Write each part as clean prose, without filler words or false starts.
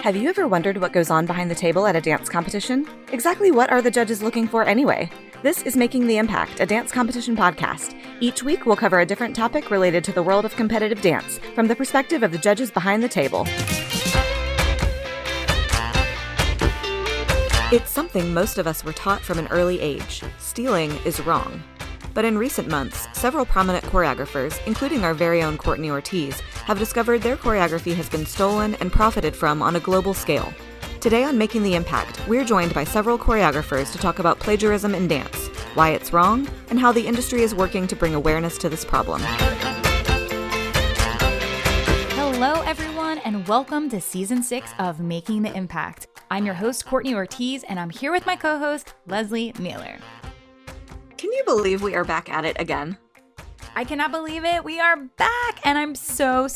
Have you ever wondered what goes on behind the table at a dance competition? Exactly what are the judges looking for anyway? This is Making the Impact, a dance competition podcast. Each week we'll cover a different topic related to the world of competitive dance from the perspective of the judges behind the table. It's something most of us were taught from an early age. Stealing is wrong. But in recent months, several prominent choreographers, including our very own Courtney Ortiz, have discovered their choreography has been stolen and profited from on a global scale. Today on Making the Impact, we're joined by several choreographers to talk about plagiarism in dance, why it's wrong, and how the industry is working to bring awareness to this problem. Hello, everyone, and welcome to Season 6 of Making the Impact. I'm your host, Courtney Ortiz, and I'm here with my co-host, Lesley Mealer. Can you believe we are back at it again? I cannot believe it. We are back, and I'm so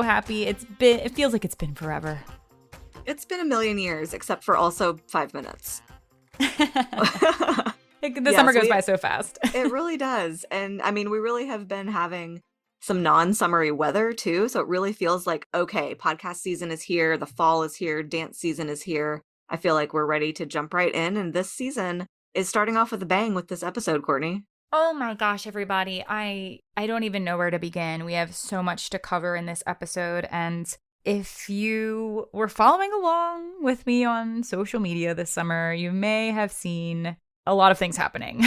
happy. It feels like it's been forever. It's been a million years, except for also 5 minutes. The summer goes by so fast. It really does. And I mean, we really have been having some non-summery weather too. So it really feels like, okay, podcast season is here. The fall is here. Dance season is here. I feel like we're ready to jump right in. And this season is starting off with a bang with this episode, Courtney. Oh my gosh, everybody. I don't even know where to begin. We have so much to cover in this episode. And if you were following along with me on social media this summer, you may have seen a lot of things happening.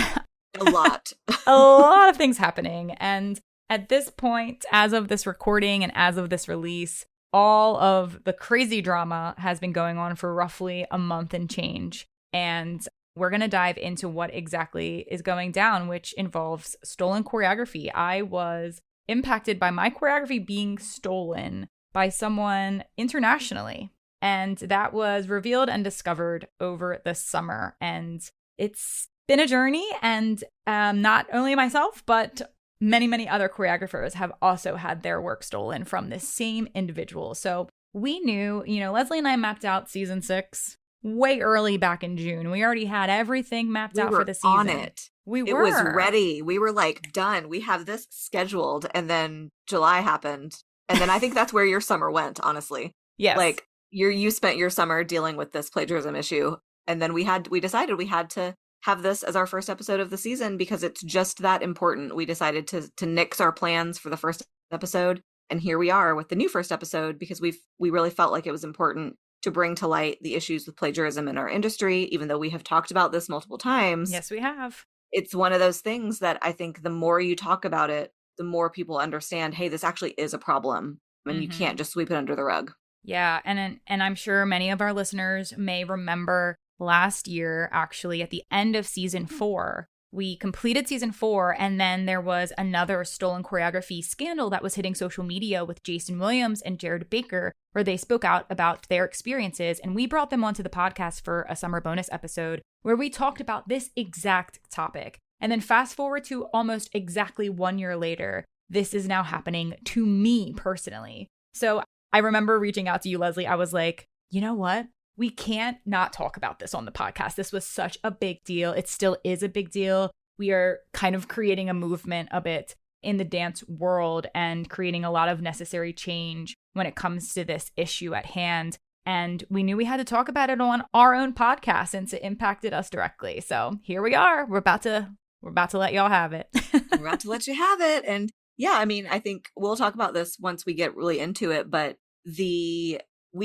A lot. A lot of things happening. And at this point, as of this recording and as of this release, all of the crazy drama has been going on for roughly a month and change. And we're going to dive into what exactly is going down, which involves stolen choreography. I was impacted by my choreography being stolen by someone internationally. And that was revealed and discovered over the summer. And it's been a journey. And not only myself, but many other choreographers have also had their work stolen from this same individual. So we knew, Lesley and I mapped out season 6 way early back in June. We already had everything mapped out for the season. On it. It was ready. We were like, done. We have this scheduled. And then July happened. And then I think that's where your summer went, honestly. Yes. Like you spent your summer dealing with this plagiarism issue. And then we decided we had to have this as our first episode of the season because it's just that important. We decided to nix our plans for the first episode. And here we are with the new first episode because we really felt like it was important to bring to light the issues with plagiarism in our industry, even though we have talked about this multiple times. Yes, we have. It's one of those things that I think the more you talk about it, the more people understand, hey, this actually is a problem. And you can't just sweep it under the rug. Yeah, and I'm sure many of our listeners may remember last year, actually, at the end of season 4, we completed season 4, and then there was another stolen choreography scandal that was hitting social media with Jason Williams and Jared Baker, where they spoke out about their experiences. And we brought them onto the podcast for a summer bonus episode where we talked about this exact topic. And then fast forward to almost exactly 1 year later, this is now happening to me personally. So I remember reaching out to you, Lesley. I was like, you know what? We can't not talk about this on the podcast. This was such a big deal. It still is a big deal. We are kind of creating a movement a bit in the dance world and creating a lot of necessary change when it comes to this issue at hand. And we knew we had to talk about it on our own podcast since it impacted us directly. So here we are. We're about to let y'all have it. We're about to let you have it. And yeah, I mean, I think we'll talk about this once we get really into it, but we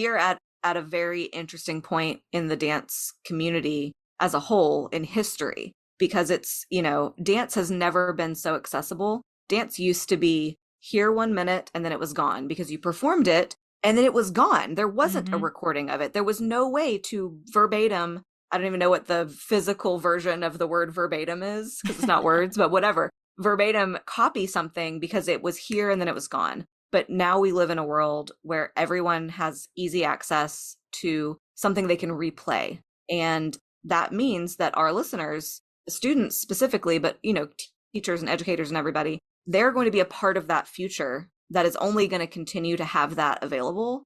are at a very interesting point in the dance community as a whole in history, because it's, dance has never been so accessible. Dance used to be here 1 minute and then it was gone because you performed it and then it was gone. There wasn't a recording of it. There was no way to verbatim. I don't even know what the physical version of the word verbatim is because it's not words, but whatever. Verbatim copy something because it was here and then it was gone. But now we live in a world where everyone has easy access to something they can replay. And that means that our listeners, students specifically, but, teachers and educators and everybody, they're going to be a part of that future that is only going to continue to have that available.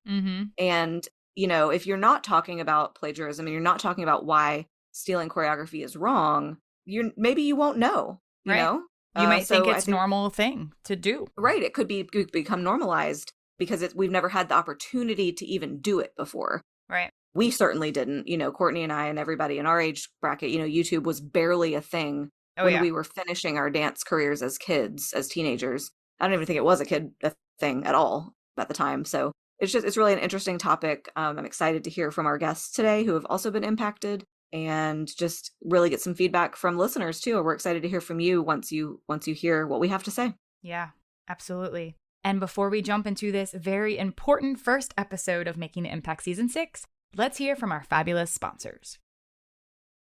And, if you're not talking about plagiarism and you're not talking about why stealing choreography is wrong, maybe you won't know, you know? You might think it's a normal thing to do. Right. It could become normalized because we've never had the opportunity to even do it before. Right. We certainly didn't. Courtney and I and everybody in our age bracket, YouTube was barely a thing Oh, when yeah. we were finishing our dance careers as kids, as teenagers. I don't even think it was a thing at all at the time. So it's really an interesting topic. I'm excited to hear from our guests today who have also been impacted, and just really get some feedback from listeners too. We're excited to hear from you once you hear what we have to say. Yeah, absolutely. And before we jump into this very important first episode of Making the Impact Season 6, let's hear from our fabulous sponsors.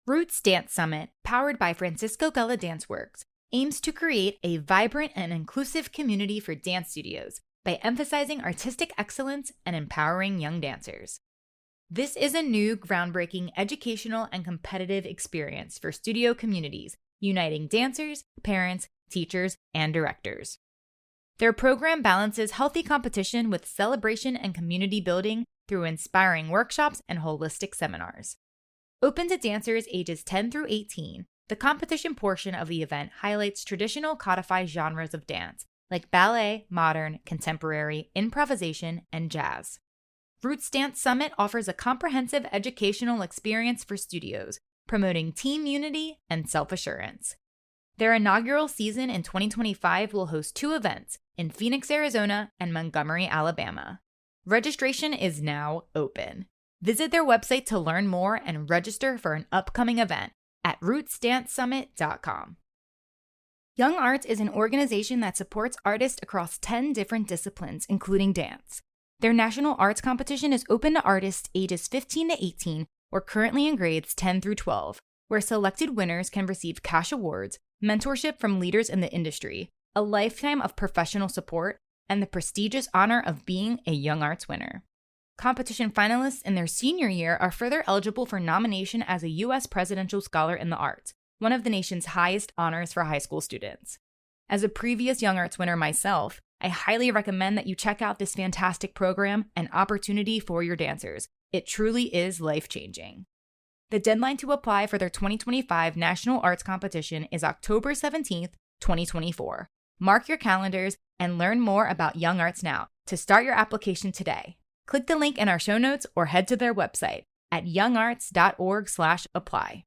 Roots Dance Summit, powered by Francisco Gala Dance Works, aims to create a vibrant and inclusive community for dance studios by emphasizing artistic excellence and empowering young dancers. This is a new, groundbreaking educational and competitive experience for studio communities, uniting dancers, parents, teachers, and directors. Their program balances healthy competition with celebration and community building through inspiring workshops and holistic seminars. Open to dancers ages 10 through 18, the competition portion of the event highlights traditional codified genres of dance, like ballet, modern, contemporary, improvisation, and jazz. Roots Dance Summit offers a comprehensive educational experience for studios, promoting team unity and self-assurance. Their inaugural season in 2025 will host 2 events in Phoenix, Arizona, and Montgomery, Alabama. Registration is now open. Visit their website to learn more and register for an upcoming event at rootsdancesummit.com. Young Arts is an organization that supports artists across 10 different disciplines, including dance. Their national arts competition is open to artists ages 15 to 18 or currently in grades 10 through 12, where selected winners can receive cash awards, mentorship from leaders in the industry, a lifetime of professional support, and the prestigious honor of being a Young Arts winner. Competition finalists in their senior year are further eligible for nomination as a U.S. Presidential Scholar in the Arts, one of the nation's highest honors for high school students. As a previous Young Arts winner myself, I highly recommend that you check out this fantastic program and opportunity for your dancers. It truly is life-changing. The deadline to apply for their 2025 National Arts Competition is October 17th, 2024. Mark your calendars and learn more about Young Arts now to start your application today. Click the link in our show notes or head to their website at youngarts.org/apply.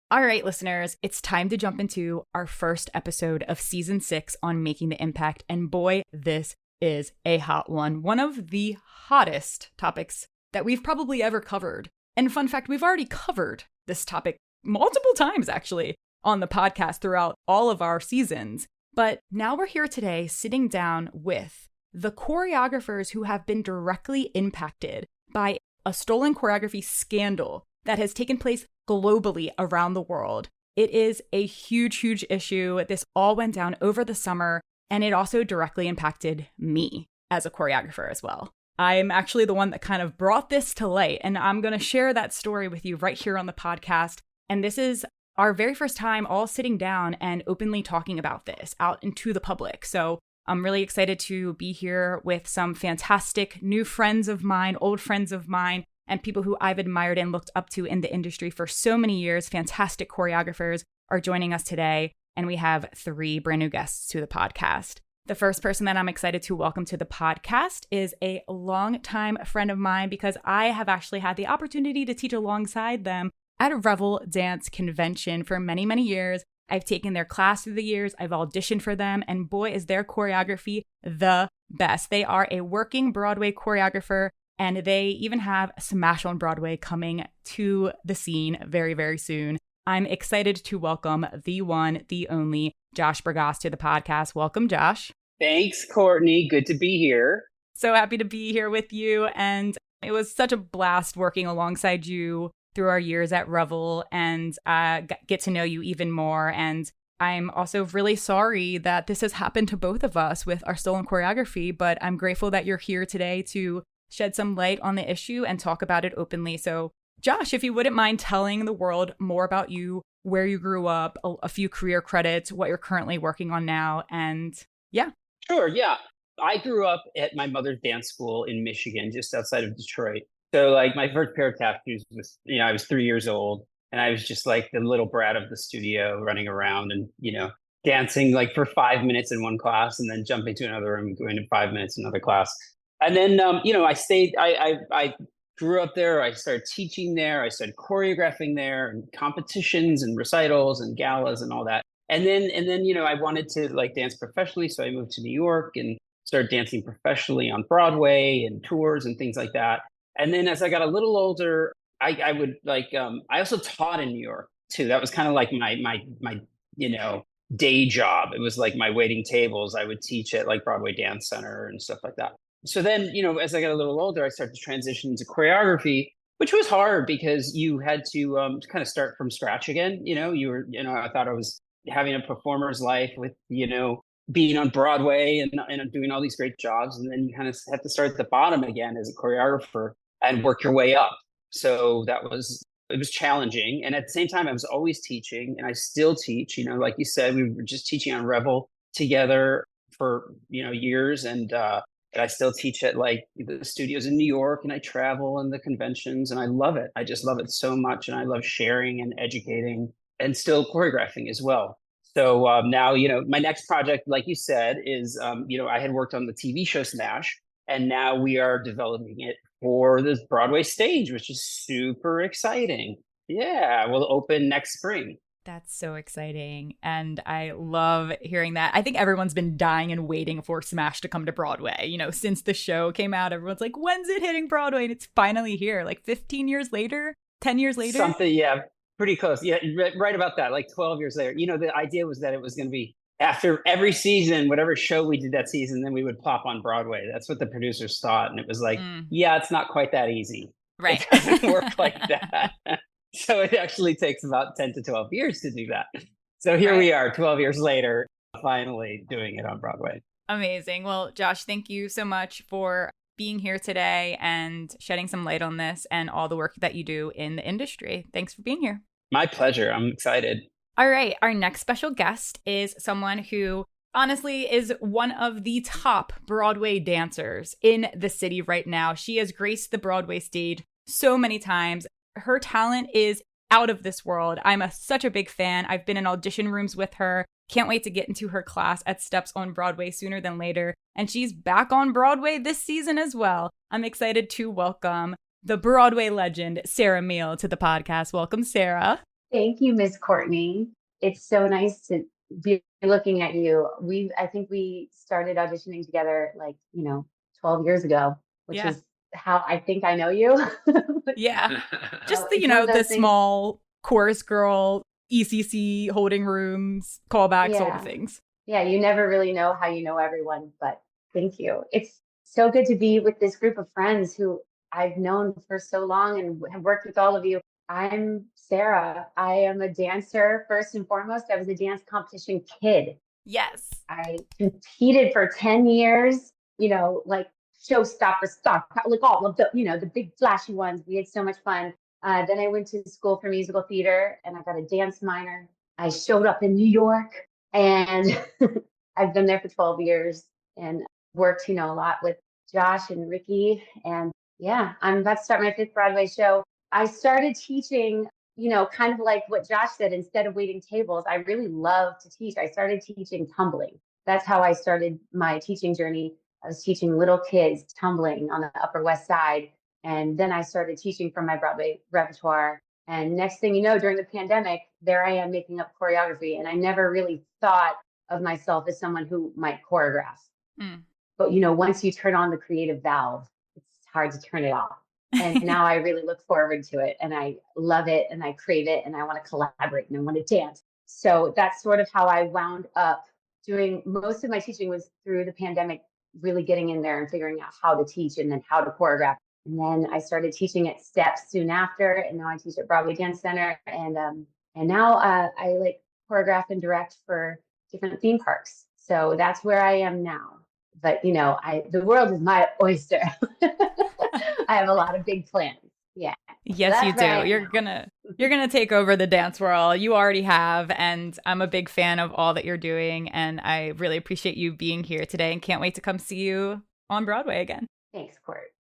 All right, listeners, it's time to jump into our first episode of Season 6 on Making the Impact. And boy, this is a hot one. One of the hottest topics that we've probably ever covered. And fun fact, we've already covered this topic multiple times, actually, on the podcast throughout all of our seasons. But now we're here today sitting down with the choreographers who have been directly impacted by a stolen choreography scandal that has taken place globally around the world. It is a huge, huge issue. This all went down over the summer, and it also directly impacted me as a choreographer as well. I'm actually the one that kind of brought this to light, and I'm going to share that story with you right here on the podcast. And this is our very first time all sitting down and openly talking about this out into the public. So I'm really excited to be here with some fantastic new friends of mine, old friends of mine, and people who I've admired and looked up to in the industry for so many years. Fantastic choreographers are joining us today, and we have 3 brand new guests to the podcast. The first person that I'm excited to welcome to the podcast is a longtime friend of mine because I have actually had the opportunity to teach alongside them at a Revel Dance Convention for many, many years. I've taken their class through the years. I've auditioned for them, and boy, is their choreography the best. They are a working Broadway choreographer, and they even have Smash on Broadway coming to the scene very, very soon. I'm excited to welcome the one, the only Josh Bergasse to the podcast. Welcome, Josh. Thanks, Courtney. Good to be here. So happy to be here with you. And it was such a blast working alongside you through our years at Revel and get to know you even more. And I'm also really sorry that this has happened to both of us with our stolen choreography, but I'm grateful that you're here today to shed some light on the issue and talk about it openly. So Josh, if you wouldn't mind telling the world more about you, where you grew up, a few career credits, what you're currently working on now, and yeah. Sure, yeah. I grew up at my mother's dance school in Michigan, just outside of Detroit. So like my first pair of tattoos was, I was 3 years old, and I was just like the little brat of the studio running around and, dancing like for 5 minutes in one class and then jumping to another room, going to 5 minutes in another class. And then, I stayed, I grew up there. I started teaching there. I started choreographing there, and competitions and recitals and galas and all that. And then, I wanted to like dance professionally. So I moved to New York and started dancing professionally on Broadway and tours and things like that. And then as I got a little older, I would like, I also taught in New York too. That was kind of like my, day job. It was like my waiting tables. I would teach at like Broadway Dance Center and stuff like that. So then, as I got a little older, I started to transition into choreography, which was hard because you had to kind of start from scratch again. I thought I was having a performer's life with, being on Broadway and doing all these great jobs. And then you kind of have to start at the bottom again as a choreographer and work your way up. So it was challenging. And at the same time, I was always teaching, and I still teach. Like you said, we were just teaching on Revel together for, years. And I still teach at like the studios in New York, and I travel and the conventions, and I love it. I just love it so much. And I love sharing and educating and still choreographing as well. So now, my next project, like you said, is, I had worked on the TV show Smash, and now we are developing it for the Broadway stage, which is super exciting. Yeah, we'll open next spring. That's so exciting. And I love hearing that. I think everyone's been dying and waiting for Smash to come to Broadway. Since the show came out, everyone's like, when's it hitting Broadway? And it's finally here, like 15 years later, 10 years later. Something, yeah, pretty close. Yeah, right about that, like 12 years later. The idea was that it was going to be after every season, whatever show we did that season, then we would plop on Broadway. That's what the producers thought. And it was like, yeah, it's not quite that easy. Right. It doesn't work like that. So it actually takes about 10 to 12 years to do that. So here we are 12 years later, finally doing it on Broadway. Amazing. Well, Josh, thank you so much for being here today and shedding some light on this and all the work that you do in the industry. Thanks for being here. My pleasure. I'm excited. All right. Our next special guest is someone who honestly is one of the top Broadway dancers in the city right now. She has graced the Broadway stage so many times. Her talent is out of this world. I'm such a big fan. I've been in audition rooms with her. Can't wait to get into her class at Steps on Broadway sooner than later. And she's back on Broadway this season as well. I'm excited to welcome the Broadway legend, Sarah Meahl, to the podcast. Welcome, Sarah. Thank you, Miss Courtney. It's so nice to be looking at you. I think we started auditioning together 12 years ago, which is how I think I know you. Yeah. Just the small chorus girl, ECC holding rooms, callbacks, all the things. Yeah. You never really know how you know everyone, but thank you. It's so good to be with this group of friends who I've known for so long and have worked with all of you. I'm Sarah. I am a dancer first and foremost. I was a dance competition kid. Yes. I competed for 10 years, like Showstopper stock, like all of the, the big flashy ones. We had so much fun. Then I went to school for musical theater and I got a dance minor. I showed up in New York and I've been there for 12 years and worked, a lot with Josh and Ricky. And yeah, I'm about to start my 5th Broadway show. I started teaching, kind of like what Josh said, instead of waiting tables, I really love to teach. I started teaching tumbling. That's how I started my teaching journey. I was teaching little kids tumbling on the Upper West Side. And then I started teaching from my Broadway repertoire. And next thing you know, during the pandemic, there I am making up choreography. And I never really thought of myself as someone who might choreograph. But, once you turn on the creative valve, it's hard to turn it off. And now I really look forward to it and I love it and I crave it and I want to collaborate and I want to dance. So that's sort of how I wound up doing most of my teaching was through the pandemic, really getting in there and figuring out how to teach and then how to choreograph. And then I started teaching at Steps soon after. And now I teach at Broadway Dance Center. And now I like choreograph and direct for different theme parks. So that's where I am now. But, the world is my oyster. I have a lot of big plans. Yeah. Yes, you do. You're gonna take over the dance world. You already have, and I'm a big fan of all that you're doing. And I really appreciate you being here today, and can't wait to come see you on Broadway again. Thanks, Court.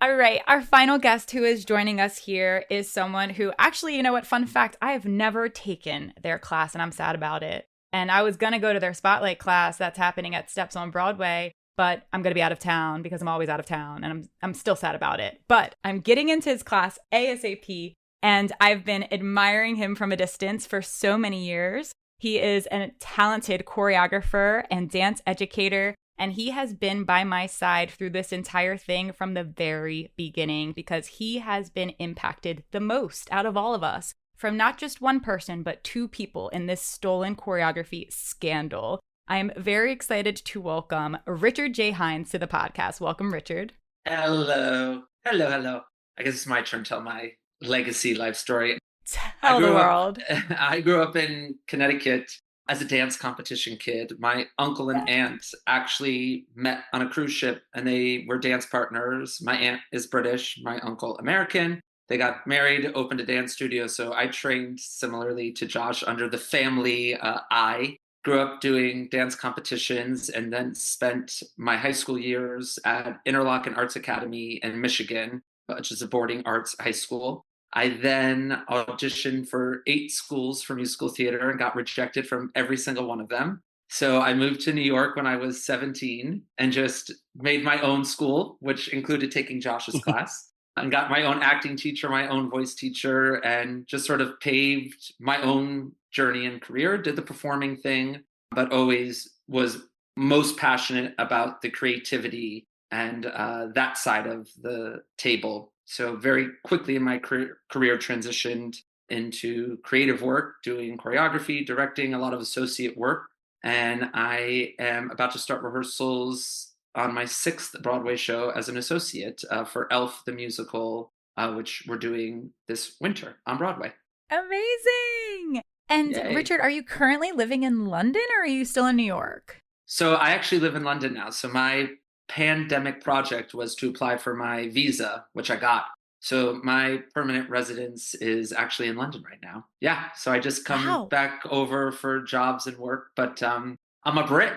All right, our final guest who is joining us here is someone who actually, fun fact, I have never taken their class, and I'm sad about it. And I was gonna go to their spotlight class that's happening at Steps on Broadway. but I'm going to be out of town because I'm always out of town, and I'm still sad about it. But I'm getting into his class ASAP, and I've been admiring him from a distance for so many years. He is a talented choreographer and dance educator, and he has been by my side through this entire thing from the very beginning because he has been impacted the most out of all of us from not just one person, but two people in this stolen choreography scandal. I'm very excited to welcome Richard J. Hinds to the podcast. Welcome, Richard. Hello. Hello. I guess it's my turn to tell my legacy life story. Tell the world. I grew up in Connecticut as a dance competition kid. My uncle and aunt actually met on a cruise ship, and they were dance partners. My aunt is British, my uncle American. They got married, opened a dance studio. So I trained similarly to Josh under the family eye. Grew up doing dance competitions and then spent my high school years at Interlochen Arts Academy in Michigan, which is a boarding arts high school. I then auditioned for 8 schools for musical theater and got rejected from every single one of them. So I moved to New York when I was 17 and just made my own school, which included taking Josh's class, and got my own acting teacher, my own voice teacher, and just sort of paved my own journey and career, did the performing thing, but always was most passionate about the creativity and that side of the table. So very quickly in my career transitioned into creative work, doing choreography, directing, a lot of associate work. And I am about to start rehearsals on my 6th Broadway show as an associate for Elf the Musical, which we're doing this winter on Broadway. Amazing! And Yay. Richard, are you currently living in London or are you still in New York? So I actually live in London now. So my pandemic project was to apply for my visa, which I got. So my permanent residence is actually in London right now. Yeah. So I just come back over for jobs and work, but I'm a Brit.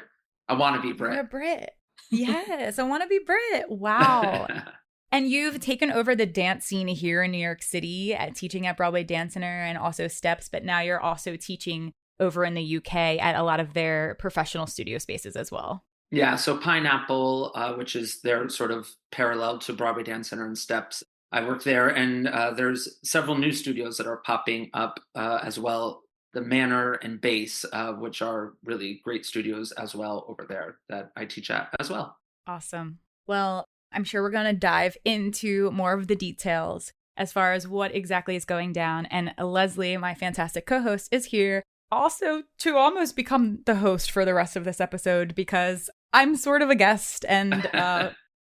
I want to be Brit. You're a Brit. Yes, I want to be Brit. Wow. And you've taken over the dance scene here in New York City, teaching at Broadway Dance Center and also Steps, but now you're also teaching over in the UK at a lot of their professional studio spaces as well. Yeah, so Pineapple, which is their sort of parallel to Broadway Dance Center and Steps, I work there, and there's several new studios that are popping up as well. The Manor and Base, which are really great studios as well over there that I teach at as well. Awesome. Well, I'm sure we're going to dive into more of the details as far as what exactly is going down. And Lesley, my fantastic co-host, is here also to almost become the host for the rest of this episode because I'm sort of a guest and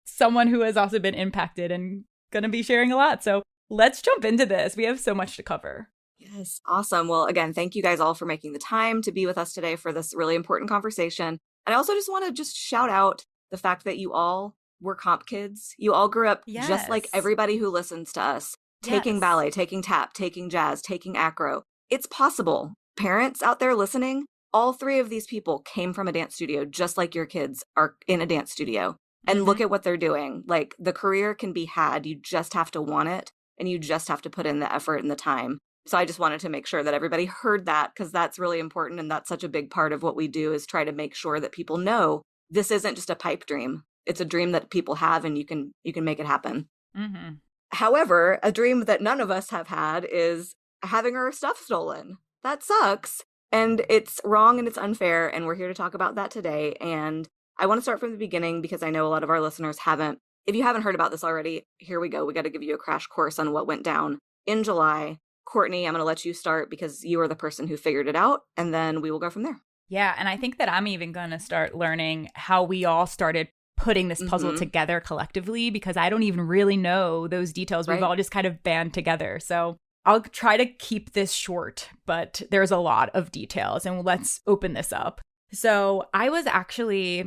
someone who has also been impacted and going to be sharing a lot. So let's jump into this. We have so much to cover. Yes, awesome. Well, again, thank you guys all for making the time to be with us today for this really important conversation. And I also just want to shout out the fact that you all were comp kids. You all grew up just like everybody who listens to us, taking ballet, taking tap, taking jazz, taking acro. It's possible. Parents out there listening, all 3 of these people came from a dance studio, just like your kids are in a dance studio. And look at what they're doing. Like, the career can be had. You just have to want it, and you just have to put in the effort and the time. So I just wanted to make sure that everybody heard that, because that's really important. And that's such a big part of what we do, is try to make sure that people know this isn't just a pipe dream. It's a dream that people have, and you can make it happen. Mm-hmm. However, a dream that none of us have had is having our stuff stolen. That sucks. And it's wrong and it's unfair. And we're here to talk about that today. And I want to start from the beginning because I know a lot of our listeners haven't. If you haven't heard about this already, here we go. We got to give you a crash course on what went down in July. Courtney, I'm going to let you start because you are the person who figured it out. And then we will go from there. Yeah. And I think that I'm even going to start learning how we all started putting this puzzle together collectively, because I don't even really know those details. We've all just kind of band together. So I'll try to keep this short, but there's a lot of details, and let's open this up. So I was actually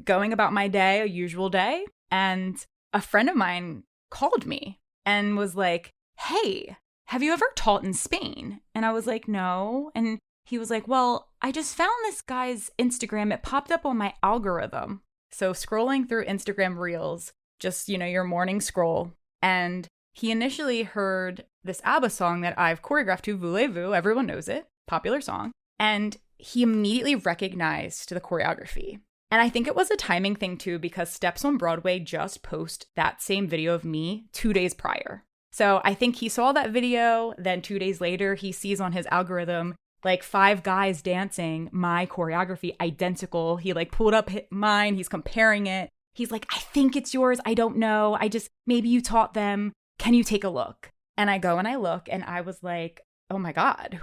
going about my day, a usual day, and a friend of mine called me and was like, "Hey, have you ever taught in Spain?" And I was like, "No." And he was like, "Well, I just found this guy's Instagram. It popped up on my algorithm." So scrolling through Instagram Reels, just, your morning scroll. And he initially heard this ABBA song that I've choreographed to, Voulez-Vous. Everyone knows it. Popular song. And he immediately recognized the choreography. And I think it was a timing thing too, because Steps on Broadway just posted that same video of me 2 days prior. So I think he saw that video, then 2 days later, he sees on his algorithm like 5 guys dancing my choreography identical. He like pulled up mine, he's comparing it. He's like, I think it's yours. I don't know. Maybe you taught them. Can you take a look? And I go and I look and I was like, oh my God,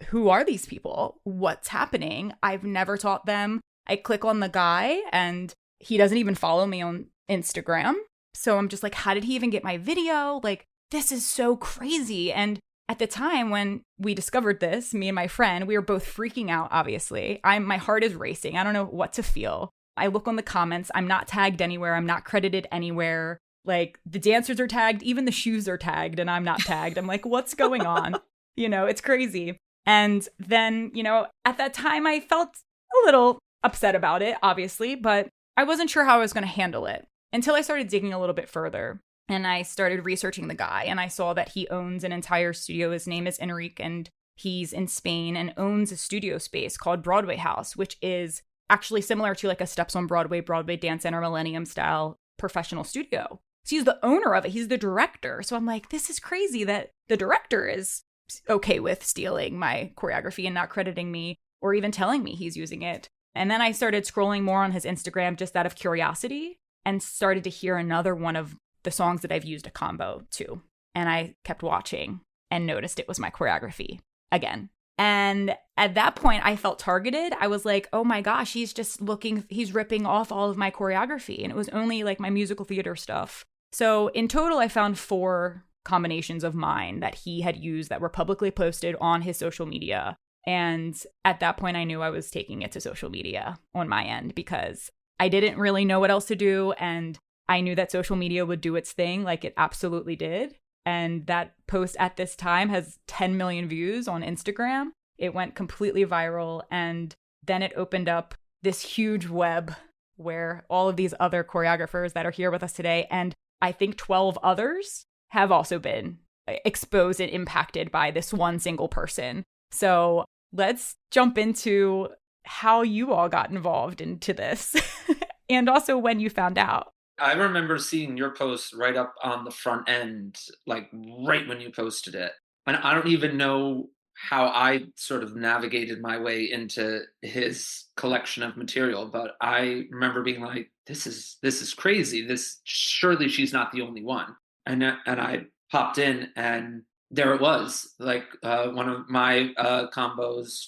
who are these people? What's happening? I've never taught them. I click on the guy and he doesn't even follow me on Instagram. So I'm just like, how did he even get my video? Like, this is so crazy. And at the time when we discovered this, me and my friend, we were both freaking out, obviously. My heart is racing. I don't know what to feel. I look on the comments. I'm not tagged anywhere. I'm not credited anywhere. Like, the dancers are tagged. Even the shoes are tagged and I'm not tagged. I'm like, what's going on? It's crazy. And then, at that time, I felt a little upset about it, obviously, but I wasn't sure how I was going to handle it until I started digging a little bit further. And I started researching the guy, and I saw that he owns an entire studio. His name is Enrique, and he's in Spain and owns a studio space called Broadway House, which is actually similar to like a Steps on Broadway Dance Center Millennium style professional studio. So he's the owner of it. He's the director. So I'm like, this is crazy that the director is okay with stealing my choreography and not crediting me or even telling me he's using it. And then I started scrolling more on his Instagram just out of curiosity and started to hear another one of the songs that I've used a combo to. And I kept watching and noticed it was my choreography again. And at that point, I felt targeted. I was like, oh my gosh, he's ripping off all of my choreography. And it was only like my musical theater stuff. So in total, I found 4 combinations of mine that he had used that were publicly posted on his social media. And at that point, I knew I was taking it to social media on my end because I didn't really know what else to do. And I knew that social media would do its thing like it absolutely did. And that post at this time has 10 million views on Instagram. It went completely viral. And then it opened up this huge web where all of these other choreographers that are here with us today, and I think 12 others, have also been exposed and impacted by this one single person. So let's jump into how you all got involved into this and also when you found out. I remember seeing your post right up on the front end, like right when you posted it. And I don't even know how I sort of navigated my way into his collection of material, but I remember being like, this is crazy. Surely she's not the only one. And I popped in and there it was, like one of my combos.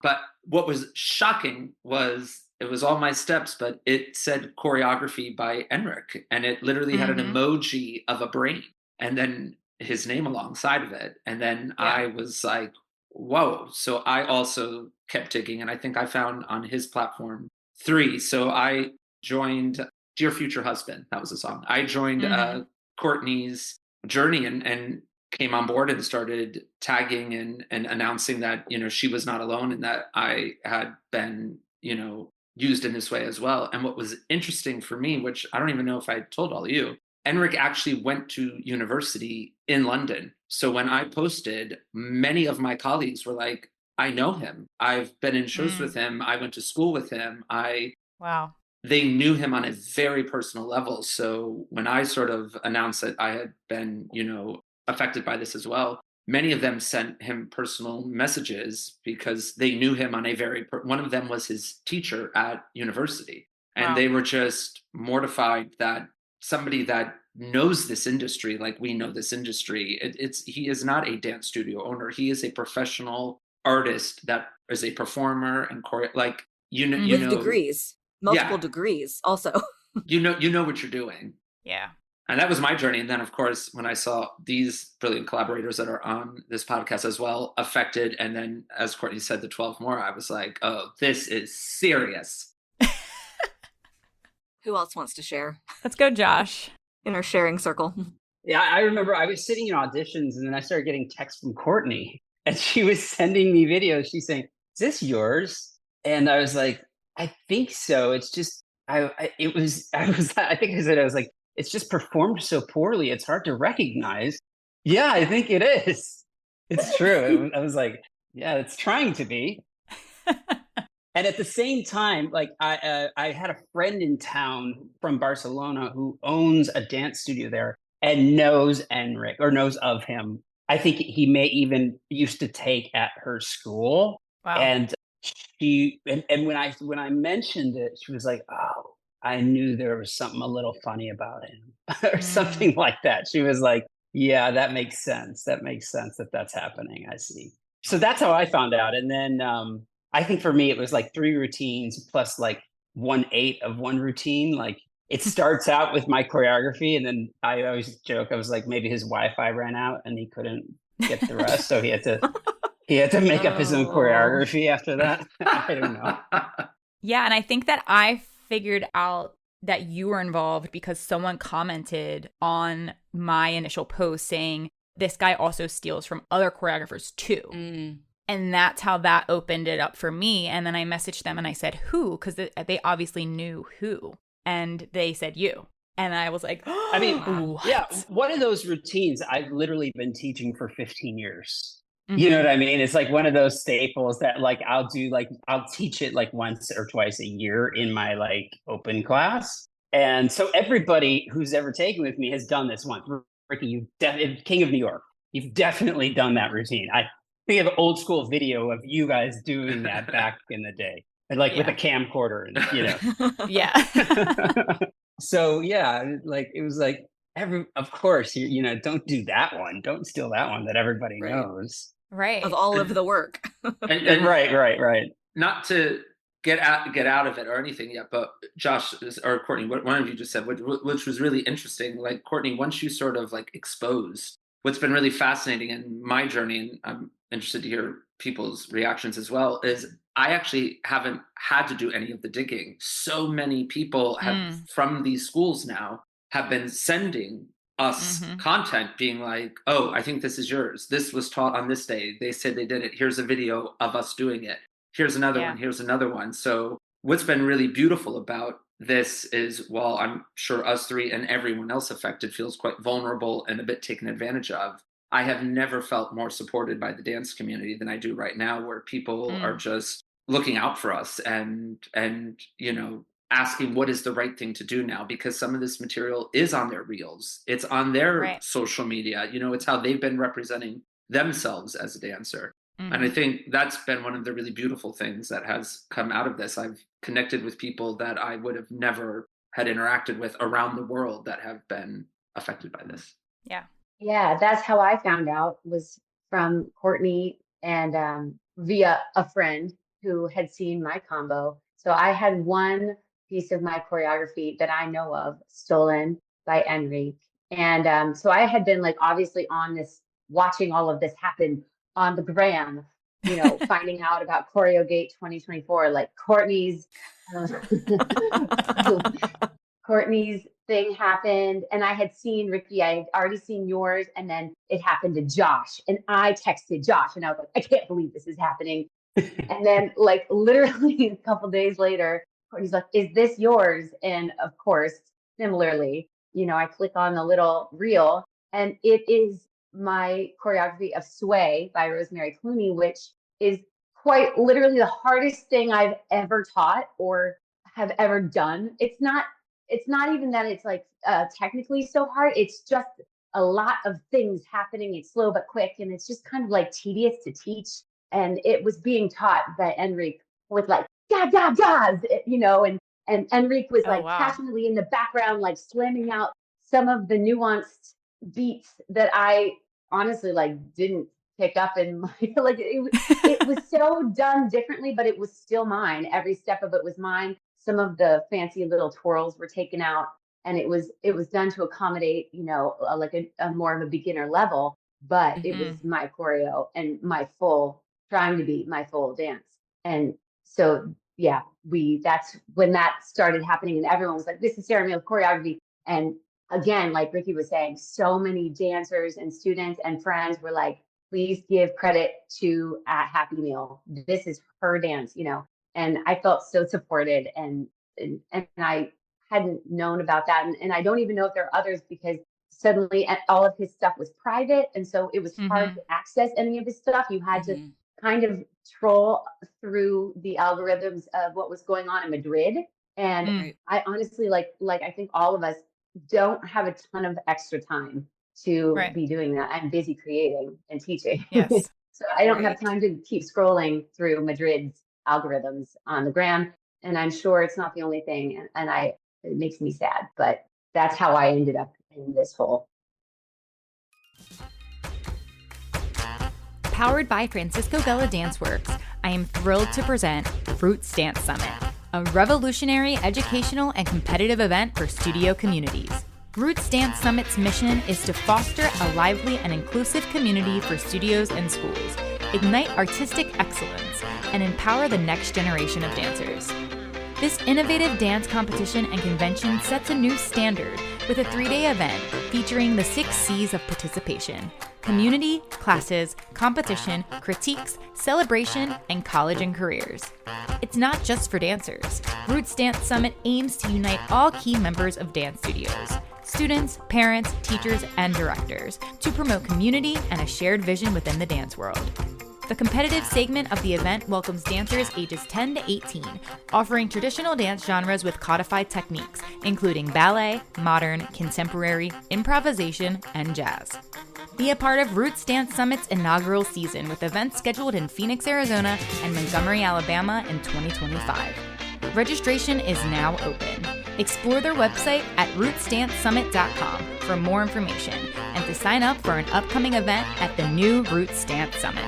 But what was shocking was it was all my steps, but it said choreography by Enrique, and it literally had an emoji of a brain and then his name alongside of it. And then I was like, whoa. So I also kept digging, and I think I found on his platform 3. So I joined Dear Future Husband. That was a song. I joined Courtney's journey and came on board and started tagging and announcing that, she was not alone and that I had been, used in this way as well. And what was interesting for me, which I don't even know if I told all of you, Enrique actually went to university in London. So when I posted, many of my colleagues were like, I know him. I've been in shows with him. I went to school with him. Wow. They knew him on a very personal level. So when I sort of announced that I had been, affected by this as well, many of them sent him personal messages because they knew him on a one of them was his teacher at university. And they were just mortified that somebody that knows this industry, like we know this industry, he is not a dance studio owner. He is a professional artist that is a performer and with degrees, multiple degrees also. you know what you're doing. Yeah. And that was my journey. And then, of course, when I saw these brilliant collaborators that are on this podcast as well affected, and then, as Courtney said, the 12 more, I was like, oh, this is serious. Who else wants to share? Let's go, Josh. In our sharing circle. Yeah, I remember I was sitting in auditions and then I started getting texts from Courtney and she was sending me videos. She's saying, is this yours? And I was like, I think so. It's just, I think I was like, it's just performed so poorly. It's hard to recognize. Yeah, I think it is. It's true. I was like, yeah, it's trying to be. And at the same time, like I had a friend in town from Barcelona who owns a dance studio there and knows Enric or knows of him. I think he may even used to take at her school. Wow. And and when I mentioned it, she was like, "Oh, I knew there was something a little funny about him," or Mm. something like that. She was like, "Yeah, that makes sense. That makes sense that that's happening. I see." So that's how I found out. And then I think for me, it was like 3 routines plus like 1/8 of one routine. Like it starts out with my choreography, and then I always joke, I was like, maybe his Wi-Fi ran out and he couldn't get the rest, so he had to make up his own Oh. choreography after that. I don't know. Yeah, and I think that I figured out that you were involved because someone commented on my initial post saying this guy also steals from other choreographers too. Mm. And that's how that opened it up for me. And then I messaged them and I said, who? Because they obviously knew who. And they said, you. And I was like, I mean, what? yeah, one of those routines I've literally been teaching for 15 years. You know Mhm. what I mean? It's like one of those staples that like I'll teach it like once or twice a year in my like open class. And so everybody who's ever taken with me has done this once. Ricky, King of New York, you've definitely done that routine. I think I have an old school video of you guys doing that back in the day, and like with a Yeah. camcorder, and Yeah. So yeah, like it was like of course don't do that one, don't steal that one that everybody Right. knows. Of Right. all of the work. And Right. not to get out of it or anything yet, but Josh or Courtney, what one of you just said, which was really interesting. Like Courtney, once you sort of like exposed what's been really fascinating in my journey, and I'm interested to hear people's reactions as well, is I actually haven't had to do any of the digging. So many people have Mm. from these schools now have been sending us Mm-hmm. content being like, oh, I think this is yours. This was taught on this day. They said they did it. Here's a video of us doing it. Here's another Yeah. one. Here's another one. So what's been really beautiful about this is while I'm sure us three and everyone else affected feels quite vulnerable and a bit taken advantage of, I have never felt more supported by the dance community than I do right now, where people are Mm. just looking out for us and asking what is the right thing to do now, because some of this material is on their reels, it's on their Right. social media, it's how they've been representing themselves as a dancer. And I Mm-hmm. think that's been one of the really beautiful things that has come out of this. I've connected with people that I would have never had interacted with around the world that have been affected by this. Yeah. Yeah, that's how I found out, was from Courtney and via a friend who had seen my combo. So I had one piece of my choreography that I know of stolen by Enrique. And so I had been like obviously on this, watching all of this happen on the gram, finding out about ChoreoGate 2024, like uh, Courtney's thing happened, and I had seen Ricky, I had already seen yours, and then it happened to Josh. And I texted Josh and I was like, I can't believe this is happening. And then, like, literally a couple days later, Courtney's like, is this yours? And of course, similarly, I click on the little reel, and it is my choreography of Sway by Rosemary Clooney, which is quite literally the hardest thing I've ever taught or have ever done. It's not even that it's like technically so hard. It's just a lot of things happening. It's slow but quick, and it's just kind of like tedious to teach. And it was being taught by Enrique with like da da da's, and Enrique was Oh, like wow. passionately in the background, like slamming out some of the nuanced beats that I honestly like didn't pick up in my like it was so done differently, but it was still mine. Every step of it was mine. Some of the fancy little twirls were taken out, and it was done to accommodate, like a more of a beginner level, but it Mm-hmm. was my choreo and my full, trying to be my full dance. And so yeah, that's when that started happening, and everyone was like, this is Sarah Meahl choreography. And again, like Ricky was saying, so many dancers and students and friends were like, please give credit to at Happy Meal. This is her dance, and I felt so supported, and I hadn't known about that. And I don't even know if there are others, because suddenly all of his stuff was private. And so it was hard Mm-hmm. to access any of his stuff. You had to Mhm. kind of troll through the algorithms of what was going on in Madrid. And I honestly, I think all of us don't have a ton of extra time to be doing that. I'm busy creating and teaching. Yes. So I don't have time to keep scrolling through Madrid's algorithms on the gram. And I'm sure it's not the only thing. And it makes me sad, but that's how I ended up in this hole. Powered by Francisco Gala Dance Works, I am thrilled to present Roots Dance Summit, a revolutionary educational and competitive event for studio communities. Roots Dance Summit's mission is to foster a lively and inclusive community for studios and schools, ignite artistic excellence, and empower the next generation of dancers. This innovative dance competition and convention sets a new standard with a 3-day event featuring the 6 C's of participation: community, classes, competition, critiques, celebration, and college and careers. It's not just for dancers. Roots Dance Summit aims to unite all key members of dance studios, students, parents, teachers, and directors, to promote community and a shared vision within the dance world. The competitive segment of the event welcomes dancers ages 10 to 18, offering traditional dance genres with codified techniques, including ballet, modern, contemporary, improvisation, and jazz. Be a part of Roots Dance Summit's inaugural season with events scheduled in Phoenix, Arizona and Montgomery, Alabama in 2025. Registration is now open. Explore their website at rootsdancesummit.com for more information and to sign up for an upcoming event at the new Roots Dance Summit.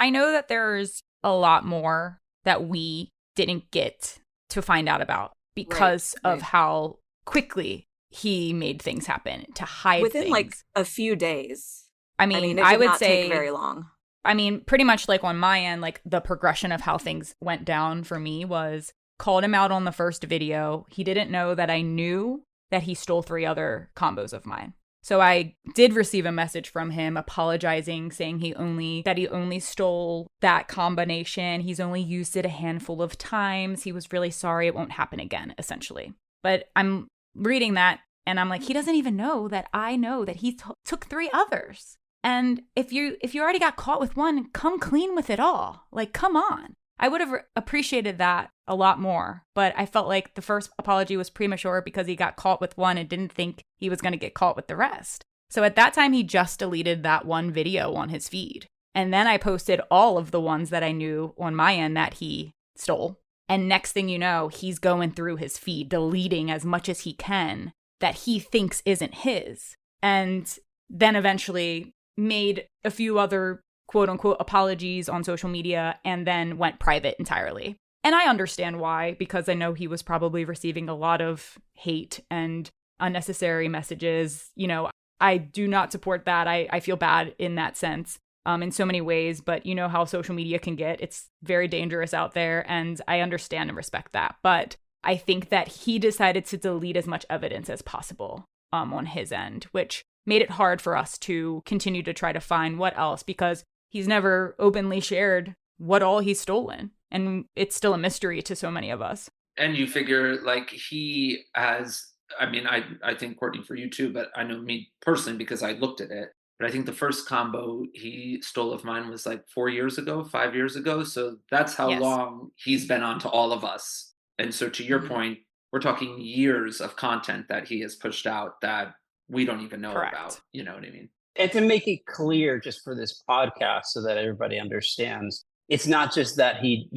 I know that there's a lot more that we didn't get to find out about because of how quickly he made things happen to hide within things. like a few days. I mean, it I did would not say take very long. I mean, pretty much like on my end, like the progression of how things went down for me was called him out on the first video. He didn't know that I knew that he stole 3 other combos of mine. So I did receive a message from him apologizing, saying he only stole that combination. He's only used it a handful of times. He was really sorry. It won't happen again, essentially. But I'm reading that and I'm like, he doesn't even know that I know that he took 3 others. And if you already got caught with one, come clean with it all. Like, come on. I would have appreciated that a lot more, but I felt like the first apology was premature because he got caught with one and didn't think he was going to get caught with the rest. So at that time, he just deleted that one video on his feed. And then I posted all of the ones that I knew on my end that he stole. And next thing you know, he's going through his feed, deleting as much as he can that he thinks isn't his. And then eventually made a few other quote unquote apologies on social media and then went private entirely. And I understand why, because I know he was probably receiving a lot of hate and unnecessary messages. You know, I do not support that. I feel bad in that sense in so many ways, but you know how social media can get. It's very dangerous out there, and I understand and respect that. But I think that he decided to delete as much evidence as possible on his end, which made it hard for us to continue to try to find what else, because he's never openly shared what all he's stolen. And it's still a mystery to so many of us. And you figure like he has, I mean, I think Courtney for you too, but I know me personally because I looked at it. But I think the first combo he stole of mine was like 4 years ago, 5 years ago. So that's how long he's been on to all of us. And so to your point, we're talking years of content that he has pushed out that we don't even know about. You know what I mean? And to make it clear just for this podcast so that everybody understands, it's not just that he,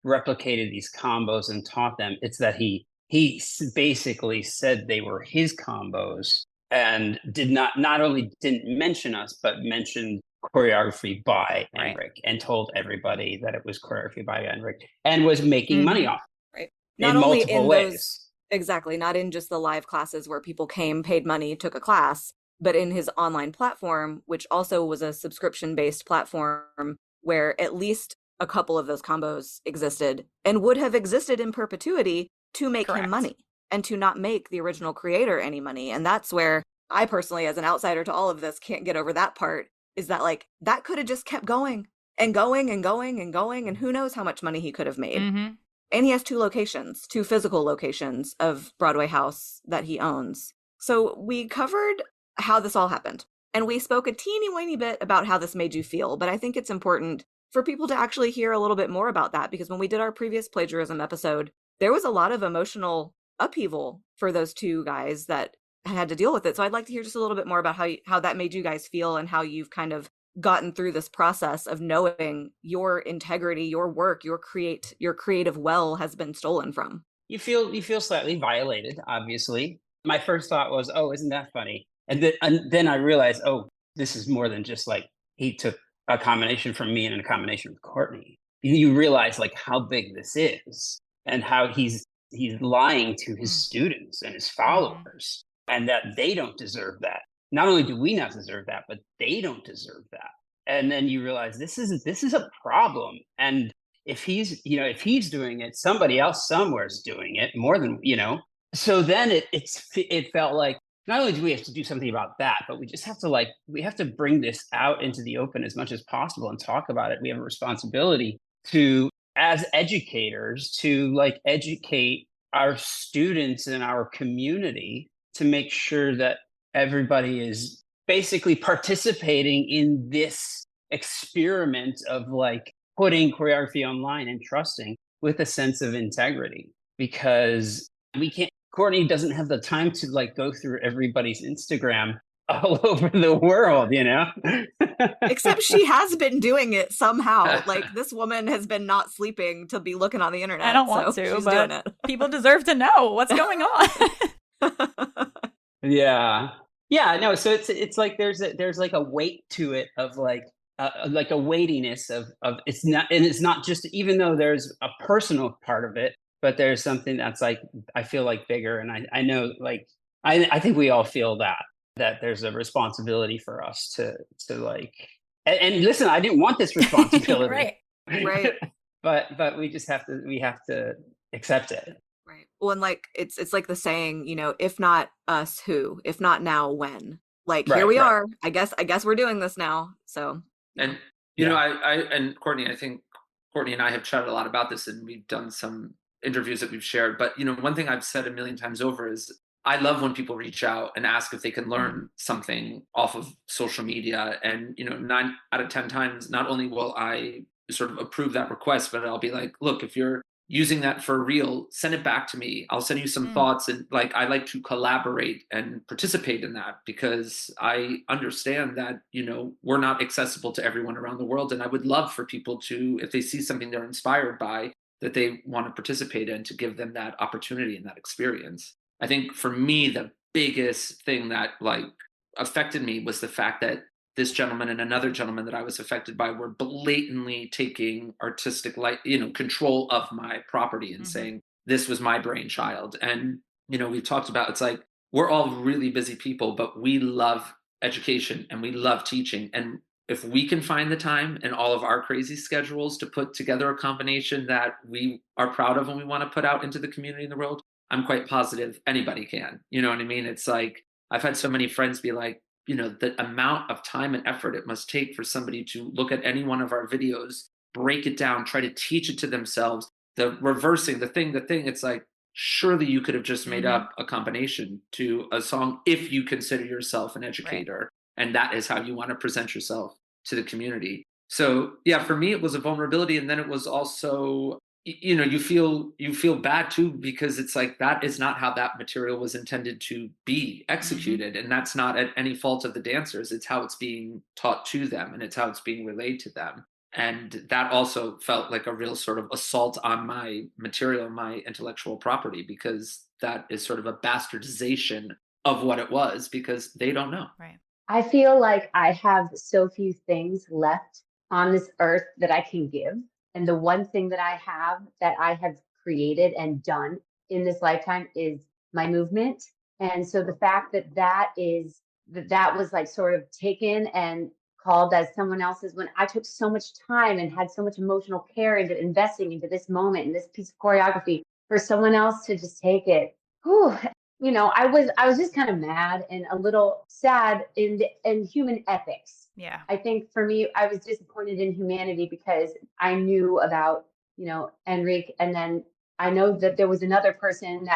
replicated these combos and taught them. It's that he basically said they were his combos and not only didn't mention us, but mentioned choreography by Enric and told everybody that it was choreography by Enric and was making money off it. Right. Not only in ways. Exactly. Not in just the live classes where people came, paid money, took a class, but in his online platform, which also was a subscription-based platform where at least a couple of those combos existed and would have existed in perpetuity to make him money and to not make the original creator any money. And that's where I personally, as an outsider to all of this, can't get over that part, is that like that could have just kept going and going and going and going. And who knows how much money he could have made. And he has 2 physical locations of Broadway House that he owns. So we covered how this all happened, and we spoke a teeny weeny bit about how this made you feel, but I think it's important for people to actually hear a little bit more about that, because when we did our previous plagiarism episode, there was a lot of emotional upheaval for those two guys that had to deal with it. So I'd like to hear just a little bit more about how that made you guys feel, and how you've kind of gotten through this process of knowing your integrity, your work, your creative well has been stolen from. You feel slightly violated, obviously. My first thought was, oh, isn't that funny? And then I realized, oh, this is more than just like he took a combination from me and a combination with Courtney. You realize like how big this is, and how he's lying to his students and his followers, and that they don't deserve that. Not only do we not deserve that, but they don't deserve that. And then you realize this is a problem. And if he's doing it, somebody else somewhere is doing it more than, so then it felt like not only do we have to do something about that, but we just have to we have to bring this out into the open as much as possible and talk about it. We have a responsibility to, as educators, to educate our students and our community, to make sure that everybody is basically participating in this experiment of putting choreography online and trusting with a sense of integrity. Because Courtney doesn't have the time to go through everybody's Instagram all over the world, Except she has been doing it somehow. This woman has been not sleeping to be looking on the internet. I don't want to, she's but doing it. People deserve to know what's going on. Yeah, no, so it's like there's a weight to it of a weightiness of it's not, and it's not just, even though there's a personal part of it, but there's something that's I feel bigger. And I know I think we all feel that there's a responsibility for us to and listen, I didn't want this responsibility. Right. but we have to accept it. Right. Well, and it's like the saying, if not us, who? If not now, when? Here we are. I guess we're doing this now. So. And I and Courtney, I think Courtney and I have chatted a lot about this, and we've done some interviews that we've shared. But one thing I've said a million times over is I love when people reach out and ask if they can learn something off of social media. And 9 out of 10 times, not only will I sort of approve that request, but I'll be like, look, if you're using that for real, send it back to me. I'll send you some thoughts. And I like to collaborate and participate in that, because I understand that, we're not accessible to everyone around the world. And I would love for people to, if they see something they're inspired by, that they want to participate in, to give them that opportunity and that experience. I think for me, the biggest thing that affected me was the fact that this gentleman and another gentleman that I was affected by were blatantly taking artistic control of my property and saying this was my brainchild. And we've talked about, it's we're all really busy people, but we love education and we love teaching. And if we can find the time in all of our crazy schedules to put together a combination that we are proud of and we want to put out into the community and the world, I'm quite positive anybody can. You know what I mean? It's I've had so many friends be like, the amount of time and effort it must take for somebody to look at any one of our videos, break it down, try to teach it to themselves, the reversing, the thing, it's surely you could have just made up a combination to a song if you consider yourself an educator. Right. And that is how you want to present yourself to the community. So yeah, for me, it was a vulnerability. And then it was also, you feel bad too, because it's that is not how that material was intended to be executed. And that's not at any fault of the dancers. It's how it's being taught to them, and it's how it's being relayed to them. And that also felt like a real sort of assault on my material, my intellectual property, because that is sort of a bastardization of what it was, because they don't know. Right. I feel like I have so few things left on this earth that I can give. And the one thing that I have created and done in this lifetime is my movement. And so the fact that was sort of taken and called as someone else's, when I took so much time and had so much emotional care into investing into this moment and this piece of choreography, for someone else to just take it. Whew, I was just kind of mad and a little sad in human ethics. Yeah. I think for me, I was disappointed in humanity, because I knew about, Enrique, and then I know that there was another person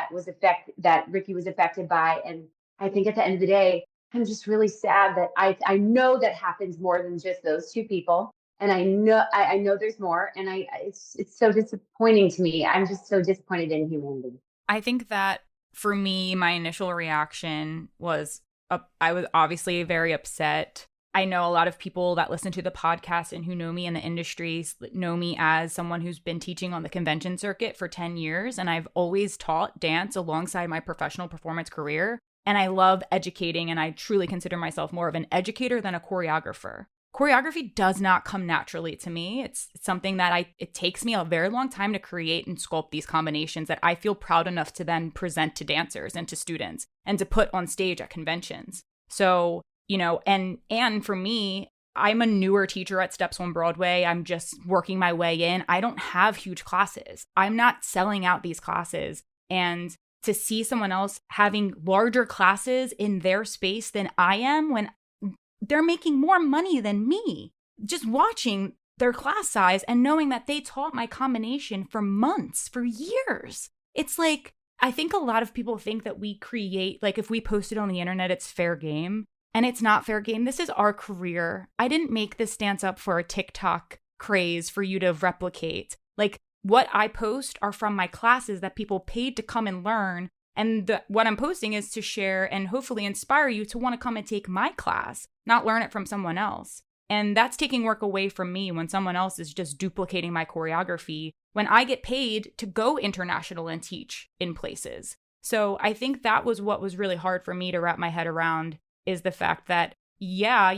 that Ricky was affected by, and I think at the end of the day, I'm just really sad that I know that happens more than just those two people. And I know there's more. And it's so disappointing to me. I'm just so disappointed in humanity. I think that for me, my initial reaction was I was obviously very upset. I know a lot of people that listen to the podcast and who know me in the industry know me as someone who's been teaching on the convention circuit for 10 years. And I've always taught dance alongside my professional performance career. And I love educating, and I truly consider myself more of an educator than a choreographer. Choreography does not come naturally to me. It's something that it takes me a very long time to create and sculpt these combinations that I feel proud enough to then present to dancers and to students and to put on stage at conventions. So, and for me, I'm a newer teacher at Steps on Broadway. I'm just working my way in. I don't have huge classes. I'm not selling out these classes. And to see someone else having larger classes in their space than I am when they're making more money than me, just watching their class size and knowing that they taught my combination for months, for years. It's like, I think a lot of people think that we create, like if we post it on the internet, it's fair game. And it's not fair game. This is our career. I didn't make this dance up for a TikTok craze for you to replicate. Like, what I post are from my classes that people paid to come and learn. And what I'm posting is to share and hopefully inspire you to want to come and take my class, not learn it from someone else. And that's taking work away from me when someone else is just duplicating my choreography when I get paid to go international and teach in places. So I think that was what was really hard for me to wrap my head around, is the fact that, yeah,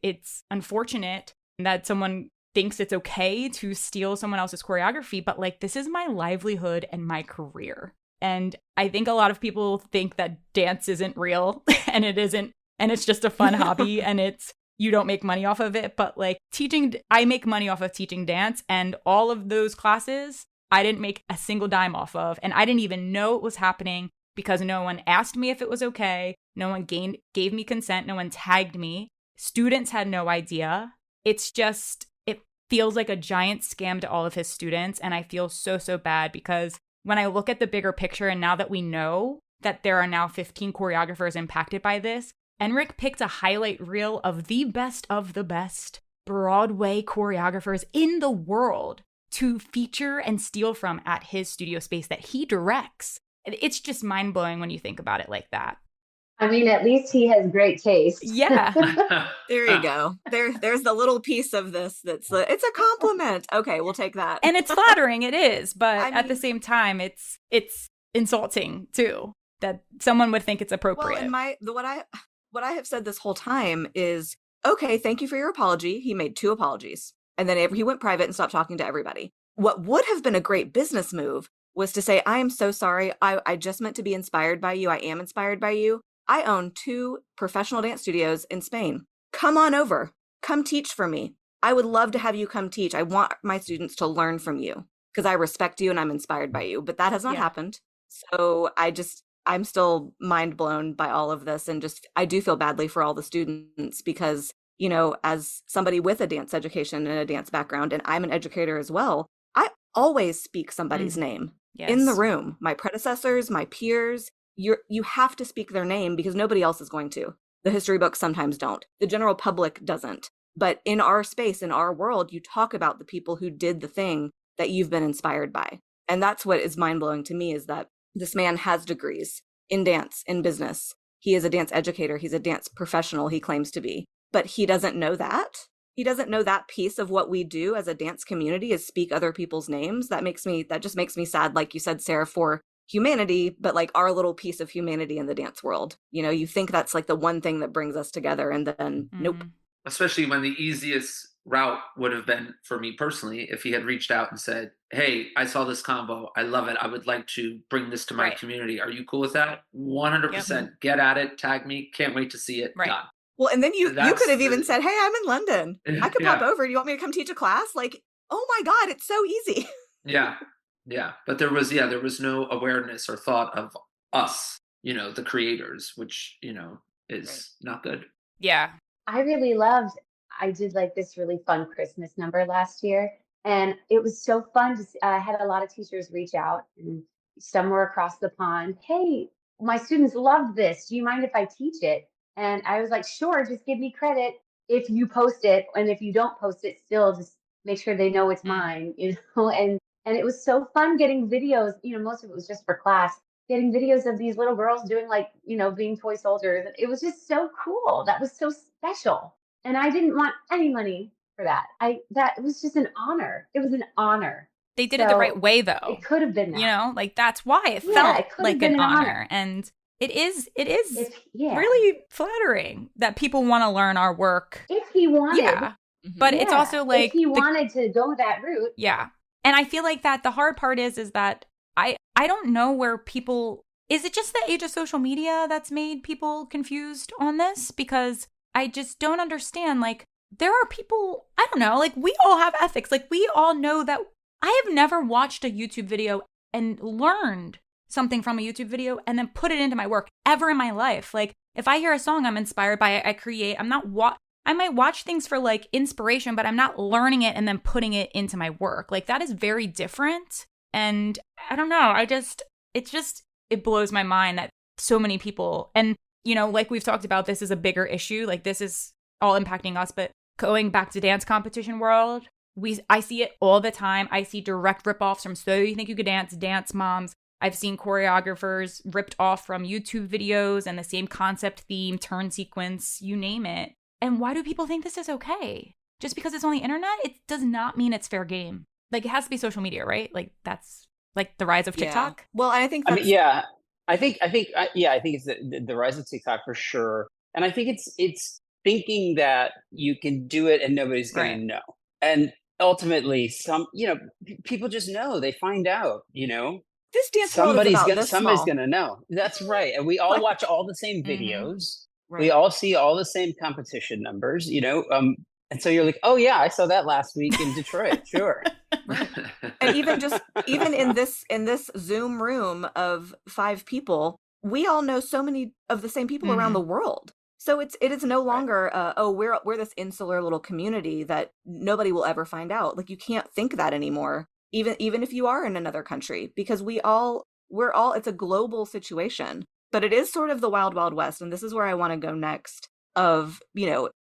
it's unfortunate that someone thinks it's okay to steal someone else's choreography, but like, this is my livelihood and my career. And I think a lot of people think that dance isn't real and it isn't, and it's just a fun hobby and you don't make money off of it. But like I make money off of teaching dance, and all of those classes, I didn't make a single dime off of. And I didn't even know it was happening because no one asked me if it was okay. No one gave me consent. No one tagged me. Students had no idea. It feels like a giant scam to all of his students. And I feel so, so bad because when I look at the bigger picture, and now that we know that there are now 15 choreographers impacted by this, Enric picked a highlight reel of the best Broadway choreographers in the world to feature and steal from at his studio space that he directs. It's just mind-blowing when you think about it like that. I mean, at least he has great taste. Yeah. There you go. There's the little piece of this it's a compliment. Okay, we'll take that. And it's flattering, it is, but I mean, at the same time, it's insulting too that someone would think it's appropriate. Well, and what I have said this whole time is, okay, thank you for your apology. He made 2 apologies, and then he went private and stopped talking to everybody. What would have been a great business move was to say, I am so sorry. I just meant to be inspired by you. I am inspired by you. I own 2 professional dance studios in Spain. Come on over. Come teach for me. I would love to have you come teach. I want my students to learn from you because I respect you and I'm inspired by you. But that has not happened. So I'm still mind blown by all of this. And I do feel badly for all the students because, as somebody with a dance education and a dance background, and I'm an educator as well, I always speak somebody's name in the room. My predecessors, my peers. You have to speak their name because nobody else is going to. The history books sometimes don't. The general public doesn't. But in our space, in our world, you talk about the people who did the thing that you've been inspired by. And that's what is mind-blowing to me, is that this man has degrees in dance, in business. He is a dance educator. He's a dance professional, he claims to be. But he doesn't know that. He doesn't know that piece of what we do as a dance community is speak other people's names. That just makes me sad, like you said, Sarah, for humanity, but like our little piece of humanity in the dance world. You think that's like the one thing that brings us together, and then nope. Especially when the easiest route would have been for me personally if he had reached out and said, hey, I saw this combo, I love it, I would like to bring this to my community, are you cool with that? 100%. Get at it, tag me, can't wait to see it. Done. Well, and then you could have even said, hey, I'm in London, I could pop over, do you want me to come teach a class? Like, oh my god, it's so easy. Yeah, but there was no awareness or thought of us, the creators, which, is not good. Yeah. I did like this really fun Christmas number last year, and it was so fun to see. I had a lot of teachers reach out, and some were across the pond. Hey, my students love this. Do you mind if I teach it? And I was like, sure, just give me credit if you post it. And if you don't post it, still just make sure they know it's mine, and it was so fun getting videos, most of it was just for class, getting videos of these little girls doing like, being toy soldiers. It was just so cool. That was so special. And I didn't want any money for that. That was just an honor. It was an honor. They did it the right So way, though. it could have been that. Like that's why it Yeah, felt it could have like been an an honor. honor. And it is Yeah. really flattering that people want to learn our work. If he wanted. Yeah. But it's also like if he wanted to go that route. Yeah. And I feel like that the hard part is that I don't know where people, is it just the age of social media that's made people confused on this? Because I just don't understand. Like, there are people, I don't know, like we all have ethics. Like we all know that I have never watched a YouTube video and learned something from a YouTube video and then put it into my work ever in my life. Like if I hear a song I'm inspired by, I create, I might watch things for like inspiration, but I'm not learning it and then putting it into my work. Like that is very different. And I don't know, it blows my mind that so many people, and like we've talked about, this is a bigger issue. Like this is all impacting us, but going back to dance competition world, I see it all the time. I see direct ripoffs from So You Think You Could Dance moms. I've seen choreographers ripped off from YouTube videos and the same concept, theme, turn sequence, you name it. And why do people think this is okay? Just because it's on the internet, it does not mean it's fair game. Like it has to be social media, right? Like that's like the rise of TikTok. Yeah. Well, I think that's... I think it's the rise of TikTok for sure. And I think it's thinking that you can do it and nobody's going to know. And ultimately people just know, they find out, this dance world is about this somebody's small. going to know. That's right. And we all watch all the same videos. Right. We all see all the same competition numbers, and so you're like, oh yeah, I saw that last week in Detroit. Sure. And even in this Zoom room of 5 people, we all know so many of the same people around the world. So it is no longer we're this insular little community that nobody will ever find out. Like you can't think that anymore, even if you are in another country, because we're all it's a global situation. But it is sort of the wild, wild west. And this is where I want to go next of,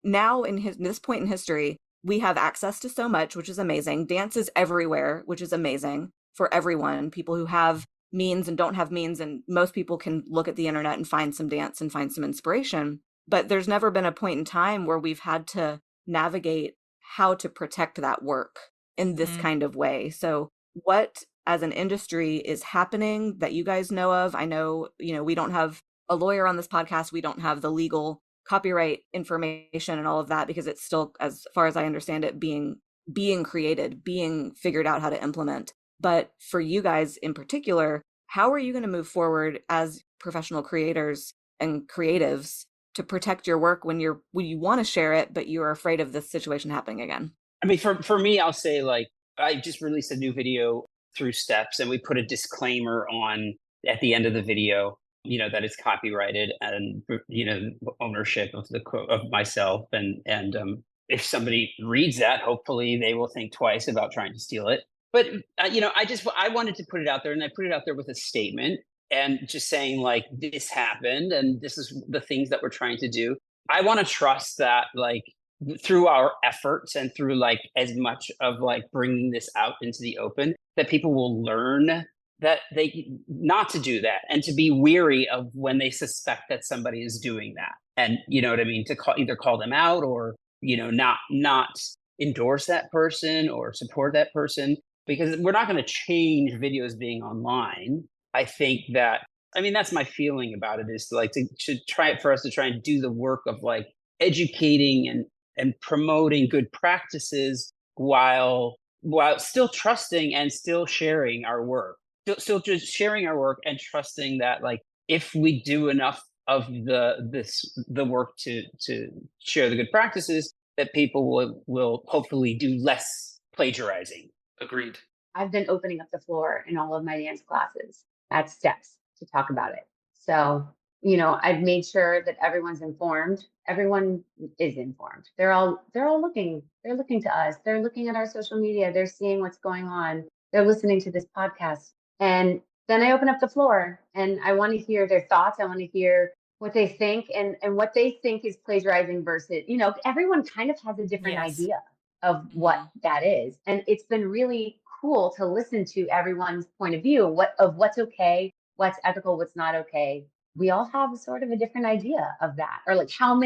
now in this point in history, we have access to so much, which is amazing. Dance is everywhere, which is amazing for everyone. People who have means and don't have means. And most people can look at the internet and find some dance and find some inspiration. But there's never been a point in time where we've had to navigate how to protect that work in this kind of way. So what as an industry is happening that you guys know of? I know, we don't have a lawyer on this podcast. We don't have the legal copyright information and all of that because it's still, as far as I understand it, being created, being figured out how to implement. But for you guys in particular, how are you going to move forward as professional creators and creatives to protect your work when you want to share it, but you're afraid of this situation happening again? I mean, for me, I'll say, like, I just released a new video through Steps, and we put a disclaimer on at the end of the video, that it's copyrighted and, ownership of of myself. And if somebody reads that, hopefully they will think twice about trying to steal it. But, I wanted to put it out there, and I put it out there with a statement and just saying, like, this happened and this is the things that we're trying to do. I want to trust that, like, through our efforts and through like as much of like bringing this out into the open, that people will learn that they not to do that and to be weary of when they suspect that somebody is doing that. And you know what I mean? To either call them out or, not endorse that person or support that person, because we're not going to change videos being online. I think that's my feeling about it, is to like to try for us to try and do the work of like educating and promoting good practices while still trusting and still sharing our work. Still just sharing our work and trusting that, like, if we do enough of the work to share the good practices, that people will hopefully do less plagiarizing. Agreed. I've been opening up the floor in all of my dance classes at Steps to talk about it. So, I've made sure that everyone's informed. Everyone is informed. They're all looking. They're looking to us. They're looking at our social media. They're seeing what's going on. They're listening to this podcast. And then I open up the floor and I want to hear their thoughts. I want to hear what they think and what they think is plagiarizing versus, everyone kind of has a different Yes. idea of what that is. And it's been really cool to listen to everyone's point of view, what's okay, what's ethical, what's not okay. We all have sort of a different idea of that. Or like some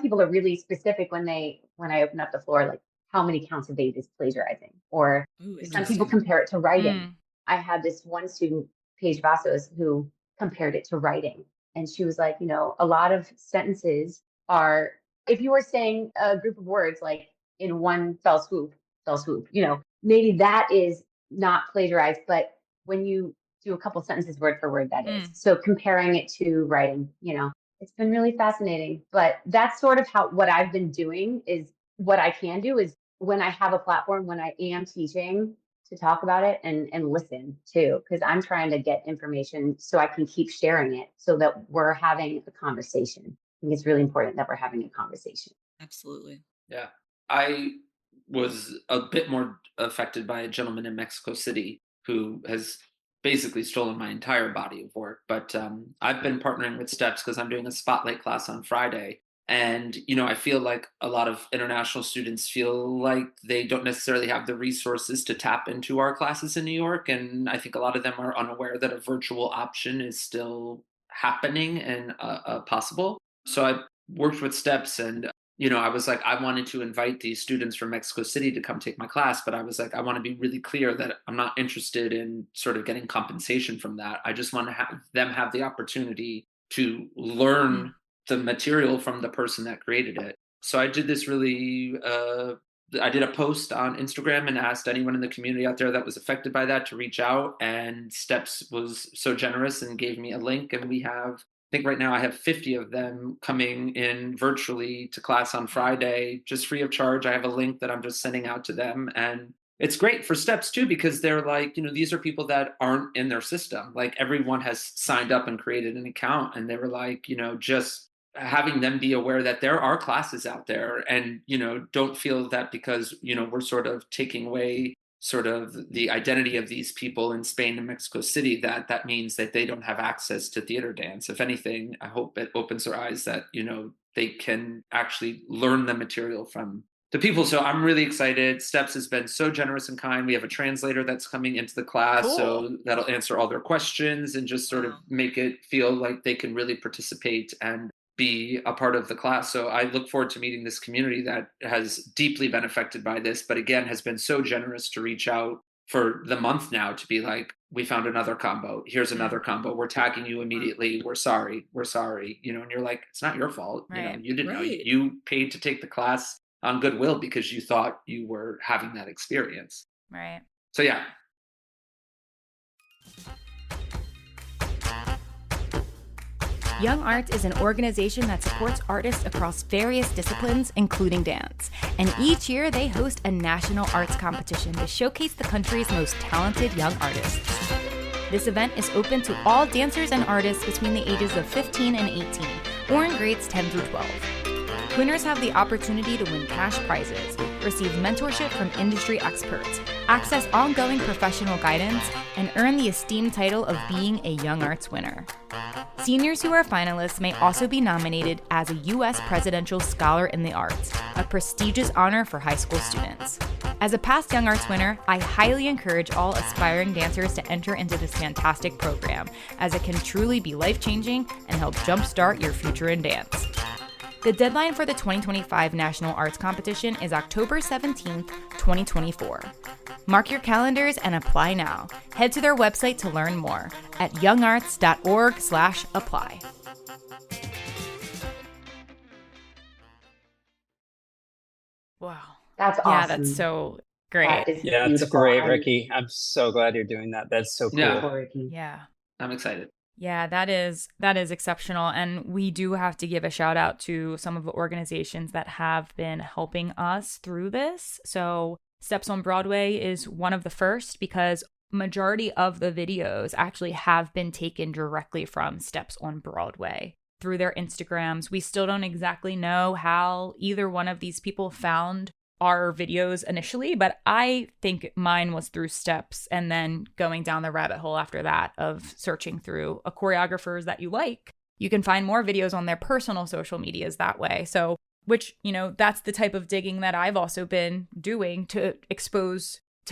people are really specific when I open up the floor, like how many counts of eight is plagiarizing, or Ooh, some people interesting. compare it to writing. Mm. I had this one student, Paige Vassos, who compared it to writing. And she was like, a lot of sentences are, if you were saying a group of words like in one fell swoop, maybe that is not plagiarized, but when you do a couple sentences word for word, that is. So comparing it to writing, it's been really fascinating. But that's sort of what I've been doing is what I can do is when I have a platform, when I am teaching, to talk about it and listen too, because I'm trying to get information so I can keep sharing it so that we're having a conversation. I think it's really important that we're having a conversation. Absolutely. Yeah. I was a bit more affected by a gentleman in Mexico City who has basically stolen my entire body of work. But I've been partnering with Steps because I'm doing a spotlight class on Friday. And, I feel like a lot of international students feel like they don't necessarily have the resources to tap into our classes in New York. And I think a lot of them are unaware that a virtual option is still happening and possible. So I worked with Steps and I was like, I wanted to invite these students from Mexico City to come take my class, but I was like, I want to be really clear that I'm not interested in sort of getting compensation from that. I just want to have them have the opportunity to learn the material from the person that created it. So I did this I did a post on Instagram and asked anyone in the community out there that was affected by that to reach out. And Steps was so generous and gave me a link. And I think right now I have 50 of them coming in virtually to class on Friday, just free of charge. I have a link that I'm just sending out to them. And it's great for Steps too, because they're like, these are people that aren't in their system. Like everyone has signed up and created an account. And they were like, just having them be aware that there are classes out there and, don't feel that because, we're sort of taking away sort of the identity of these people in Spain and Mexico City, that means that they don't have access to theater dance. If anything, I hope it opens their eyes that, they can actually learn the material from the people. So I'm really excited. Steps has been so generous and kind. We have a translator that's coming into the class. Cool. So that'll answer all their questions and just sort of make it feel like they can really participate and be a part of the class. So I look forward to meeting this community that has deeply been affected by this, but again, has been so generous to reach out for the month now to be like, we found another combo. Here's another combo. We're tagging you immediately. We're sorry. And you're like, it's not your fault. Right. You didn't know. You paid to take the class on goodwill because you thought you were having that experience. Right. So yeah. Young Arts is an organization that supports artists across various disciplines, including dance. And each year, they host a national arts competition to showcase the country's most talented young artists. This event is open to all dancers and artists between the ages of 15 and 18, or in grades 10 through 12. Winners have the opportunity to win cash prizes, receive mentorship from industry experts, access ongoing professional guidance, and earn the esteemed title of being a Young Arts winner. Seniors who are finalists may also be nominated as a U.S. Presidential Scholar in the Arts, a prestigious honor for high school students. As a past Young Arts winner, I highly encourage all aspiring dancers to enter into this fantastic program, as it can truly be life-changing and help jumpstart your future in dance. The deadline for the 2025 National Arts Competition is October 17th, 2024. Mark your calendars and apply now. Head to their website to learn more at youngarts.org/apply. Wow. That's awesome. Yeah, that's so great. Yeah, it's great, Ricky. I'm so glad you're doing that. That's so cool. Yeah. I'm excited. Yeah, that is exceptional. And we do have to give a shout out to some of the organizations that have been helping us through this. So Steps on Broadway is one of the first, because majority of the videos actually have been taken directly from Steps on Broadway through their Instagrams. We still don't exactly know how either one of these people found our videos initially, but I think mine was through steps and then going down the rabbit hole after that of searching through a choreographers that you like. You can find more videos on their personal social medias that way. So, which, that's the type of digging that I've also been doing to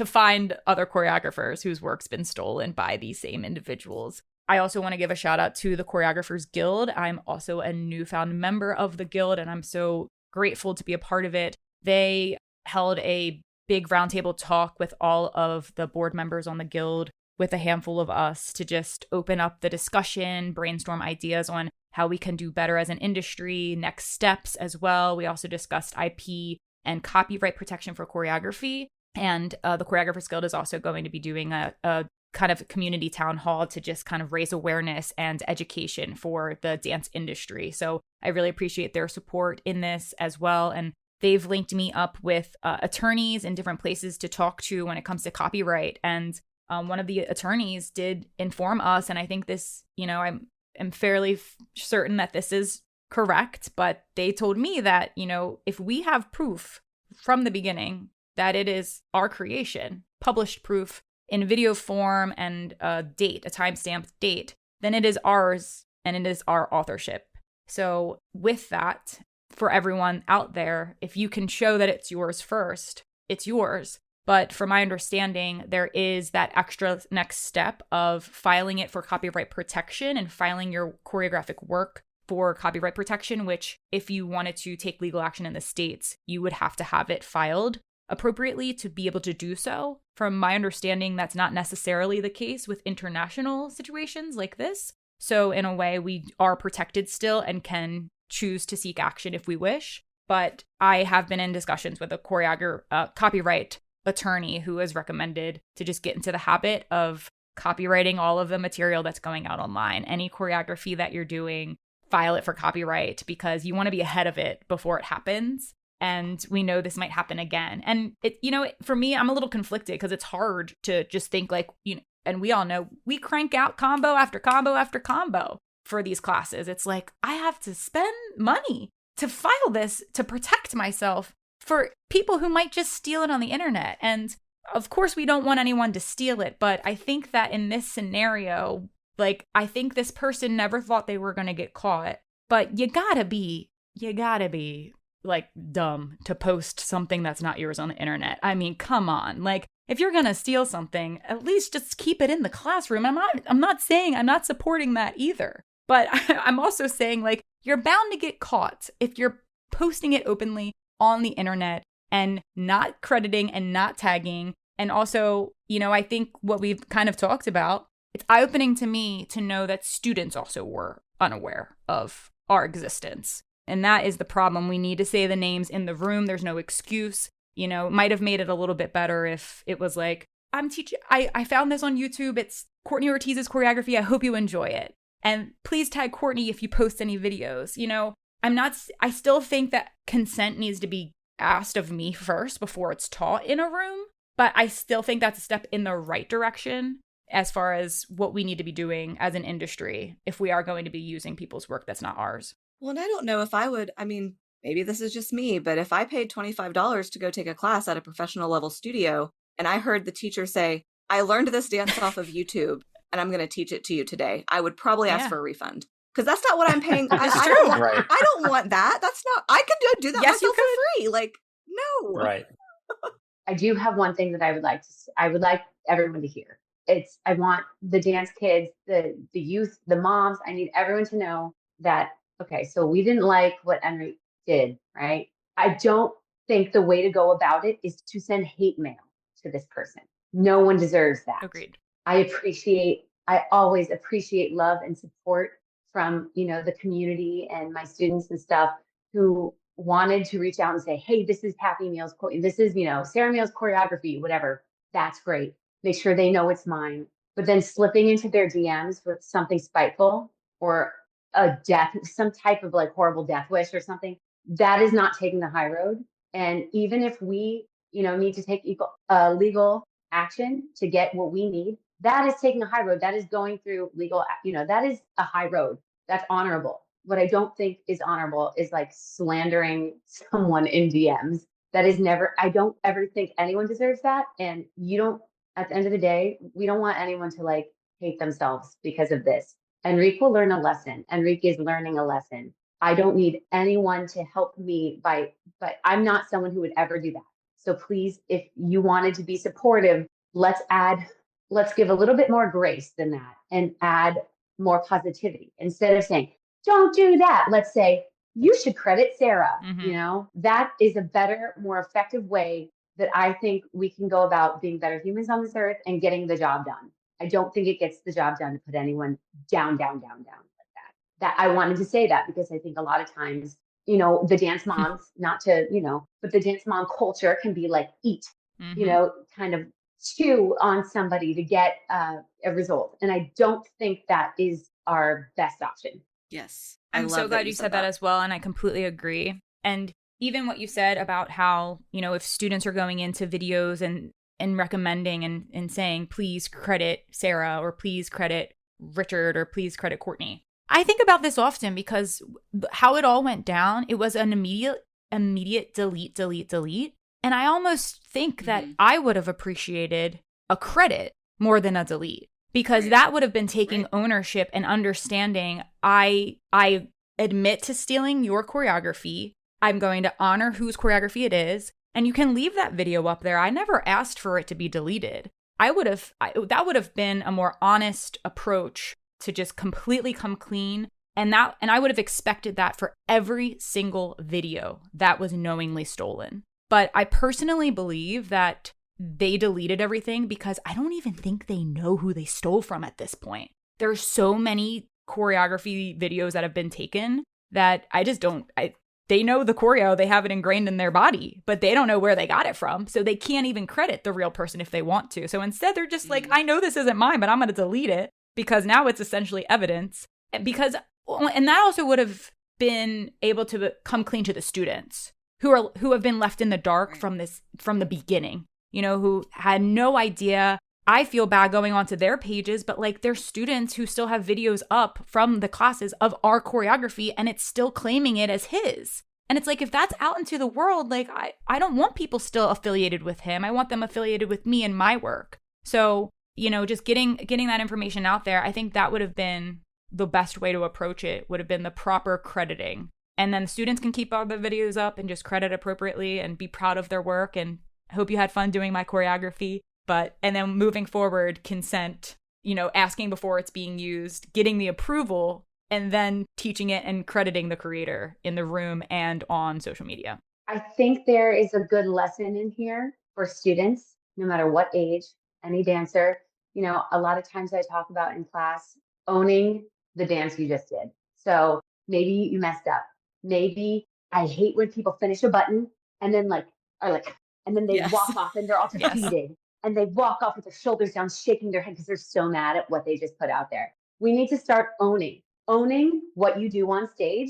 find other choreographers whose work's been stolen by these same individuals. I also want to give a shout out to the Choreographers Guild. I'm also a newfound member of the Guild, and I'm so grateful to be a part of it. They held a big roundtable talk with all of the board members on the Guild, with a handful of us, to just open up the discussion, brainstorm ideas on how we can do better as an industry, next steps as well. We also discussed IP and copyright protection for choreography. And the Choreographers Guild is also going to be doing a kind of community town hall to just kind of raise awareness and education for the dance industry. So I really appreciate their support in this as well. And they've linked me up with attorneys in different places to talk to when it comes to copyright. And one of the attorneys did inform us, and I think this, I'm fairly certain that this is correct, but they told me that, if we have proof from the beginning that it is our creation, published proof in video form and a timestamped date, then it is ours and it is our authorship. So with that, for everyone out there, if you can show that it's yours first, it's yours. But from my understanding, there is that extra next step of filing it for copyright protection and filing your choreographic work for copyright protection, which if you wanted to take legal action in the States, you would have to have it filed appropriately to be able to do so. From my understanding, that's not necessarily the case with international situations like this. So in a way, we are protected still and can choose to seek action if we wish. But I have been in discussions with a copyright attorney who has recommended to just get into the habit of copywriting all of the material that's going out online. Any choreography that you're doing, file it for copyright, because you want to be ahead of it before it happens. And we know this might happen again. And for me, I'm a little conflicted because it's hard to just think like, and we all know we crank out combo after combo after combo for these classes. It's like, I have to spend money to file this to protect myself for people who might just steal it on the internet. And of course, we don't want anyone to steal it. But I think that in this scenario, like, I think this person never thought they were going to get caught. But you gotta be like dumb to post something that's not yours on the internet. I mean, come on. Like, if you're going to steal something, at least just keep it in the classroom. I'm not saying I'm not supporting that either. But I'm also saying, like, you're bound to get caught if you're posting it openly on the internet and not crediting and not tagging. And also, I think what we've kind of talked about, it's eye-opening to me to know that students also were unaware of our existence. And that is the problem. We need to say the names in the room. There's no excuse. It might have made it a little bit better if it was like, I'm teaching, I found this on YouTube. It's Courtney Ortiz's choreography. I hope you enjoy it. And please tag Courtney if you post any videos. I still think that consent needs to be asked of me first before it's taught in a room. But I still think that's a step in the right direction as far as what we need to be doing as an industry if we are going to be using people's work that's not ours. Well, and I don't know if I would, maybe this is just me, but if I paid $25 to go take a class at a professional level studio and I heard the teacher say, I learned this dance off of YouTube and I'm going to teach it to you today, I would probably ask for a refund. Because that's not what I'm paying. It's true. I don't want that. That's not, I could do that myself for free. Like, no. Right. I do have one thing that I would like everyone to hear. I want the dance kids, the youth, the moms, I need everyone to know that, okay, so we didn't like what Enrique did, right? I don't think the way to go about it is to send hate mail to this person. No one deserves that. Agreed. I always appreciate love and support from, the community and my students and stuff who wanted to reach out and say, hey, this is Happy Meal's, this is, Sarah Meal's choreography, whatever. That's great. Make sure they know it's mine. But then slipping into their DMs with something spiteful or a death, some type of like horrible death wish or something, that is not taking the high road. And even if we, need to take legal action to get what we need, that is taking a high road. That is going through legal, that is a high road. That's honorable. What I don't think is honorable is like slandering someone in DMs That is never, I don't ever think anyone deserves that. And you don't, at the end of the day, we don't want anyone to like hate themselves because of this. Enrique will learn a lesson. Enrique is learning a lesson. I don't need anyone to help me but I'm not someone who would ever do that. So please, if you wanted to be supportive, let's give a little bit more grace than that and add more positivity. Instead of saying, don't do that, let's say, you should credit Sarah. That is a better, more effective way that I think we can go about being better humans on this earth and getting the job done. I don't think it gets the job done to put anyone down like that. That I wanted to say that because I think a lot of times, the dance moms, not to, but the dance mom culture can be like eat, kind of chew on somebody to get a result. And I don't think that is our best option. Yes. I'm so glad you said that as well. And I completely agree. And even what you said about how, if students are going into videos and recommending and saying, please credit Sarah or please credit Richard or please credit Courtney. I think about this often because how it all went down, it was an immediate delete. And I almost think that I would have appreciated a credit more than a delete. Because that would have been taking ownership and understanding, I admit to stealing your choreography. I'm going to honor whose choreography it is. And you can leave that video up there. I never asked for it to be deleted. That would have been a more honest approach to just completely come clean. And I would have expected that for every single video that was knowingly stolen. But I personally believe that they deleted everything because I don't even think they know who they stole from at this point. There are so many choreography videos that have been taken that I just don't, they know the choreo, they have it ingrained in their body, but they don't know where they got it from. So they can't even credit the real person if they want to. So instead they're just like, I know this isn't mine, but I'm going to delete it because now it's essentially evidence. And that also would have been able to come clean to the students who have been left in the dark from the beginning. Who had no idea. I feel bad going onto their pages, but like they're students who still have videos up from the classes of our choreography and it's still claiming it as his. And it's like, if that's out into the world, like I don't want people still affiliated with him. I want them affiliated with me and my work. So, just getting that information out there, I think that would have been the best way to approach it, would have been the proper crediting. And then students can keep all the videos up and just credit appropriately and be proud of their work and hope you had fun doing my choreography. And then moving forward, consent, asking before it's being used, getting the approval, and then teaching it and crediting the creator in the room and on social media. I think there is a good lesson in here for students, no matter what age, any dancer. A lot of times I talk about in class, owning the dance you just did. So maybe you messed up. Maybe I hate when people finish a button and then and then they walk off and they're all defeated and they walk off with their shoulders down, shaking their head because they're so mad at what they just put out there. We need to start owning what you do on stage,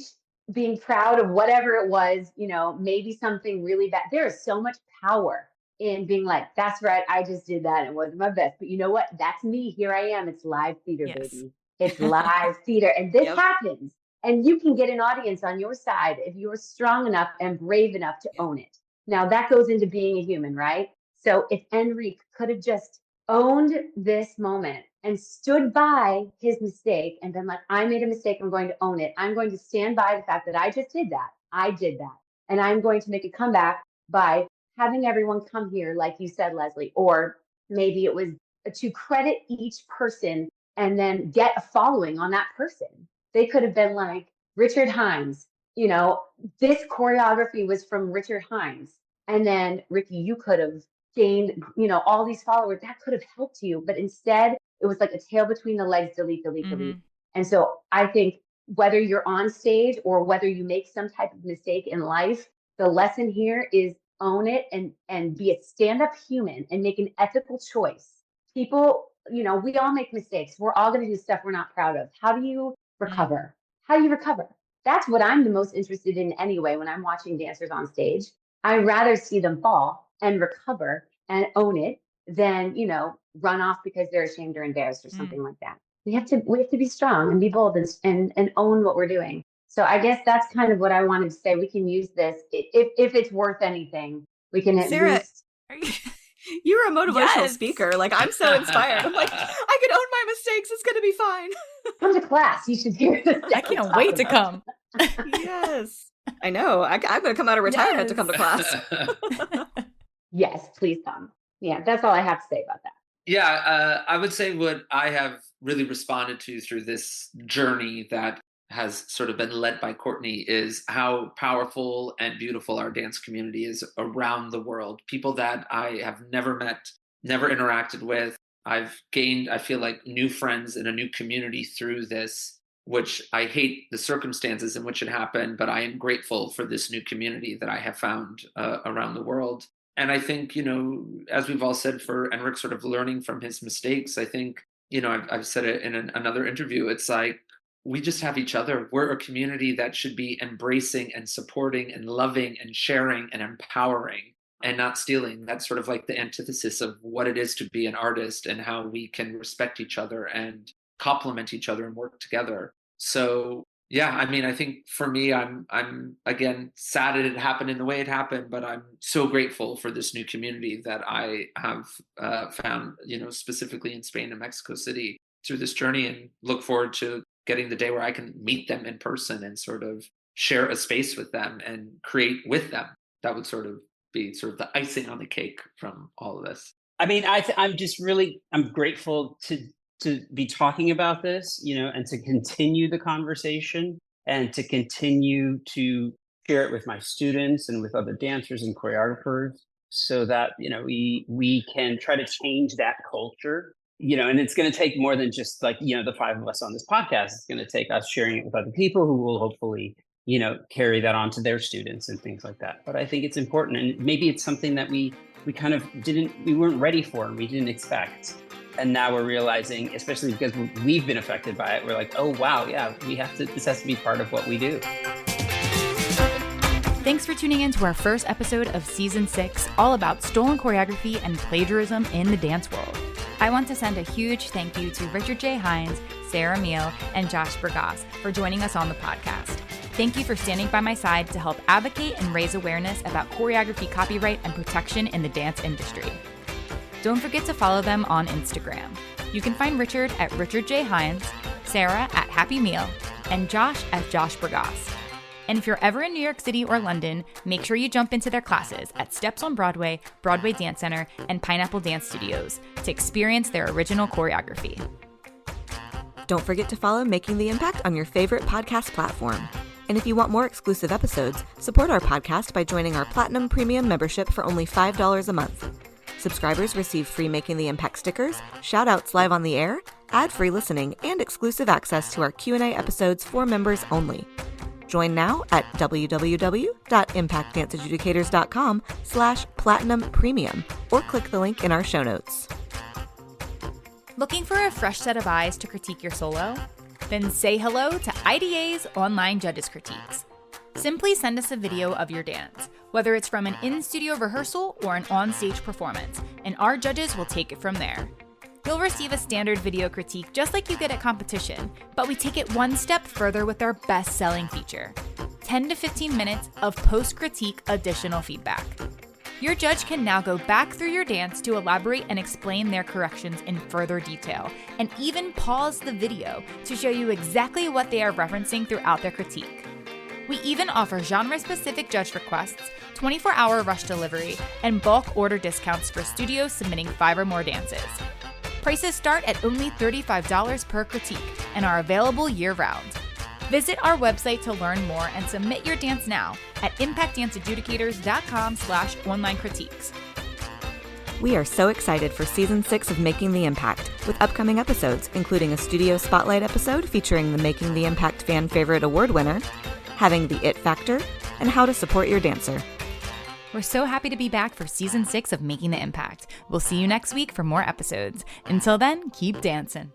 being proud of whatever it was, maybe something really bad. There is so much power in being like, that's right, I just did that. It wasn't my best. But you know what? That's me. Here I am. It's live theater, baby. It's live theater. And this happens. And you can get an audience on your side if you're strong enough and brave enough to own it. Now that goes into being a human, right? So if Enrique could have just owned this moment and stood by his mistake and been like, I made a mistake, I'm going to own it. I'm going to stand by the fact that I just did that. I did that. And I'm going to make a comeback by having everyone come here, like you said, Lesley, or maybe it was to credit each person and then get a following on that person. They could have been like, Richard Hinds, this choreography was from Richard Hinds. And then, Ricky, you could have gained, all these followers. That could have helped you. But instead, it was like a tail between the legs, delete. And so I think whether you're on stage or whether you make some type of mistake in life, the lesson here is own it and be a stand-up human and make an ethical choice. People, we all make mistakes. We're all going to do stuff we're not proud of. How do you recover? How do you recover? That's what I'm the most interested in anyway when I'm watching dancers on stage. I'd rather see them fall and recover and own it than, run off because they're ashamed or embarrassed or something like that. We have to be strong and be bold and own what we're doing. So I guess that's kind of what I wanted to say. We can use this if it's worth anything. we can at Sarah, least. you're a motivational Yes. speaker. Like, I'm so inspired. I'm like, I can own my mistakes. It's going to be fine. Come to class. You should hear this. I can't wait to come. Yes. I know. I'm going to come out of retirement to come to class. Yes, please come. Yeah, that's all I have to say about that. Yeah, I would say what I have really responded to through this journey that has sort of been led by Courtney is how powerful and beautiful our dance community is around the world. People that I have never met, never interacted with. I've gained, I feel like, new friends in a new community through this, which I hate the circumstances in which it happened, but I am grateful for this new community that I have found around the world. And I think, as we've all said, for Enric sort of learning from his mistakes, I think, I've said it in another interview, it's like, we just have each other. We're a community that should be embracing and supporting and loving and sharing and empowering and not stealing. That's sort of like the antithesis of what it is to be an artist and how we can respect each other and complement each other and work together. So yeah, I mean, I think for me, I'm again sad it happened in the way it happened, but I'm so grateful for this new community that I have found, specifically in Spain and Mexico City through this journey, and look forward to getting the day where I can meet them in person and sort of share a space with them and create with them. That would sort of be sort of the icing on the cake from all of this. I mean, I'm grateful to be talking about this, and to continue the conversation and to continue to share it with my students and with other dancers and choreographers so that, we can try to change that culture, and it's going to take more than just like, the five of us on this podcast. It's going to take us sharing it with other people who will hopefully, carry that on to their students and things like that. But I think it's important, and maybe it's something that we kind of we weren't ready for and we didn't expect. And now we're realizing, especially because we've been affected by it, we're like, oh, wow, yeah, this has to be part of what we do. Thanks for tuning in to our first episode of Season 6, all about stolen choreography and plagiarism in the dance world. I want to send a huge thank you to Richard J. Hinds, Sarah Meahl, and Josh Bergasse for joining us on the podcast. Thank you for standing by my side to help advocate and raise awareness about choreography copyright and protection in the dance industry. Don't forget to follow them on Instagram. You can find Richard at Richard J. Hinds, Sarah at Happy Meal, and Josh at Josh Bergasse. And if you're ever in New York City or London, make sure you jump into their classes at Steps on Broadway, Broadway Dance Center, and Pineapple Dance Studios to experience their original choreography. Don't forget to follow Making the Impact on your favorite podcast platform. And if you want more exclusive episodes, support our podcast by joining our Platinum Premium membership for only $5 a month. Subscribers receive free Making the Impact stickers, shout-outs live on the air, ad-free listening, and exclusive access to our Q&A episodes for members only. Join now at www.impactdanceadjudicators.com/platinum premium or click the link in our show notes. Looking for a fresh set of eyes to critique your solo? Then say hello to IDA's online judges critiques. Simply send us a video of your dance, whether it's from an in-studio rehearsal or an on-stage performance, and our judges will take it from there. You'll receive a standard video critique just like you get at competition, but we take it one step further with our best-selling feature, 10 to 15 minutes of post-critique additional feedback. Your judge can now go back through your dance to elaborate and explain their corrections in further detail, and even pause the video to show you exactly what they are referencing throughout their critique. We even offer genre-specific judge requests, 24-hour rush delivery, and bulk order discounts for studios submitting 5 or more dances. Prices start at only $35 per critique and are available year-round. Visit our website to learn more and submit your dance now at impactdanceadjudicators.com/online critiques. We are so excited for Season 6 of Making the Impact, with upcoming episodes, including a studio spotlight episode featuring the Making the Impact Fan Favorite Award winner, having the It Factor, and how to support your dancer. We're so happy to be back for Season 6 of Making the Impact. We'll see you next week for more episodes. Until then, keep dancing.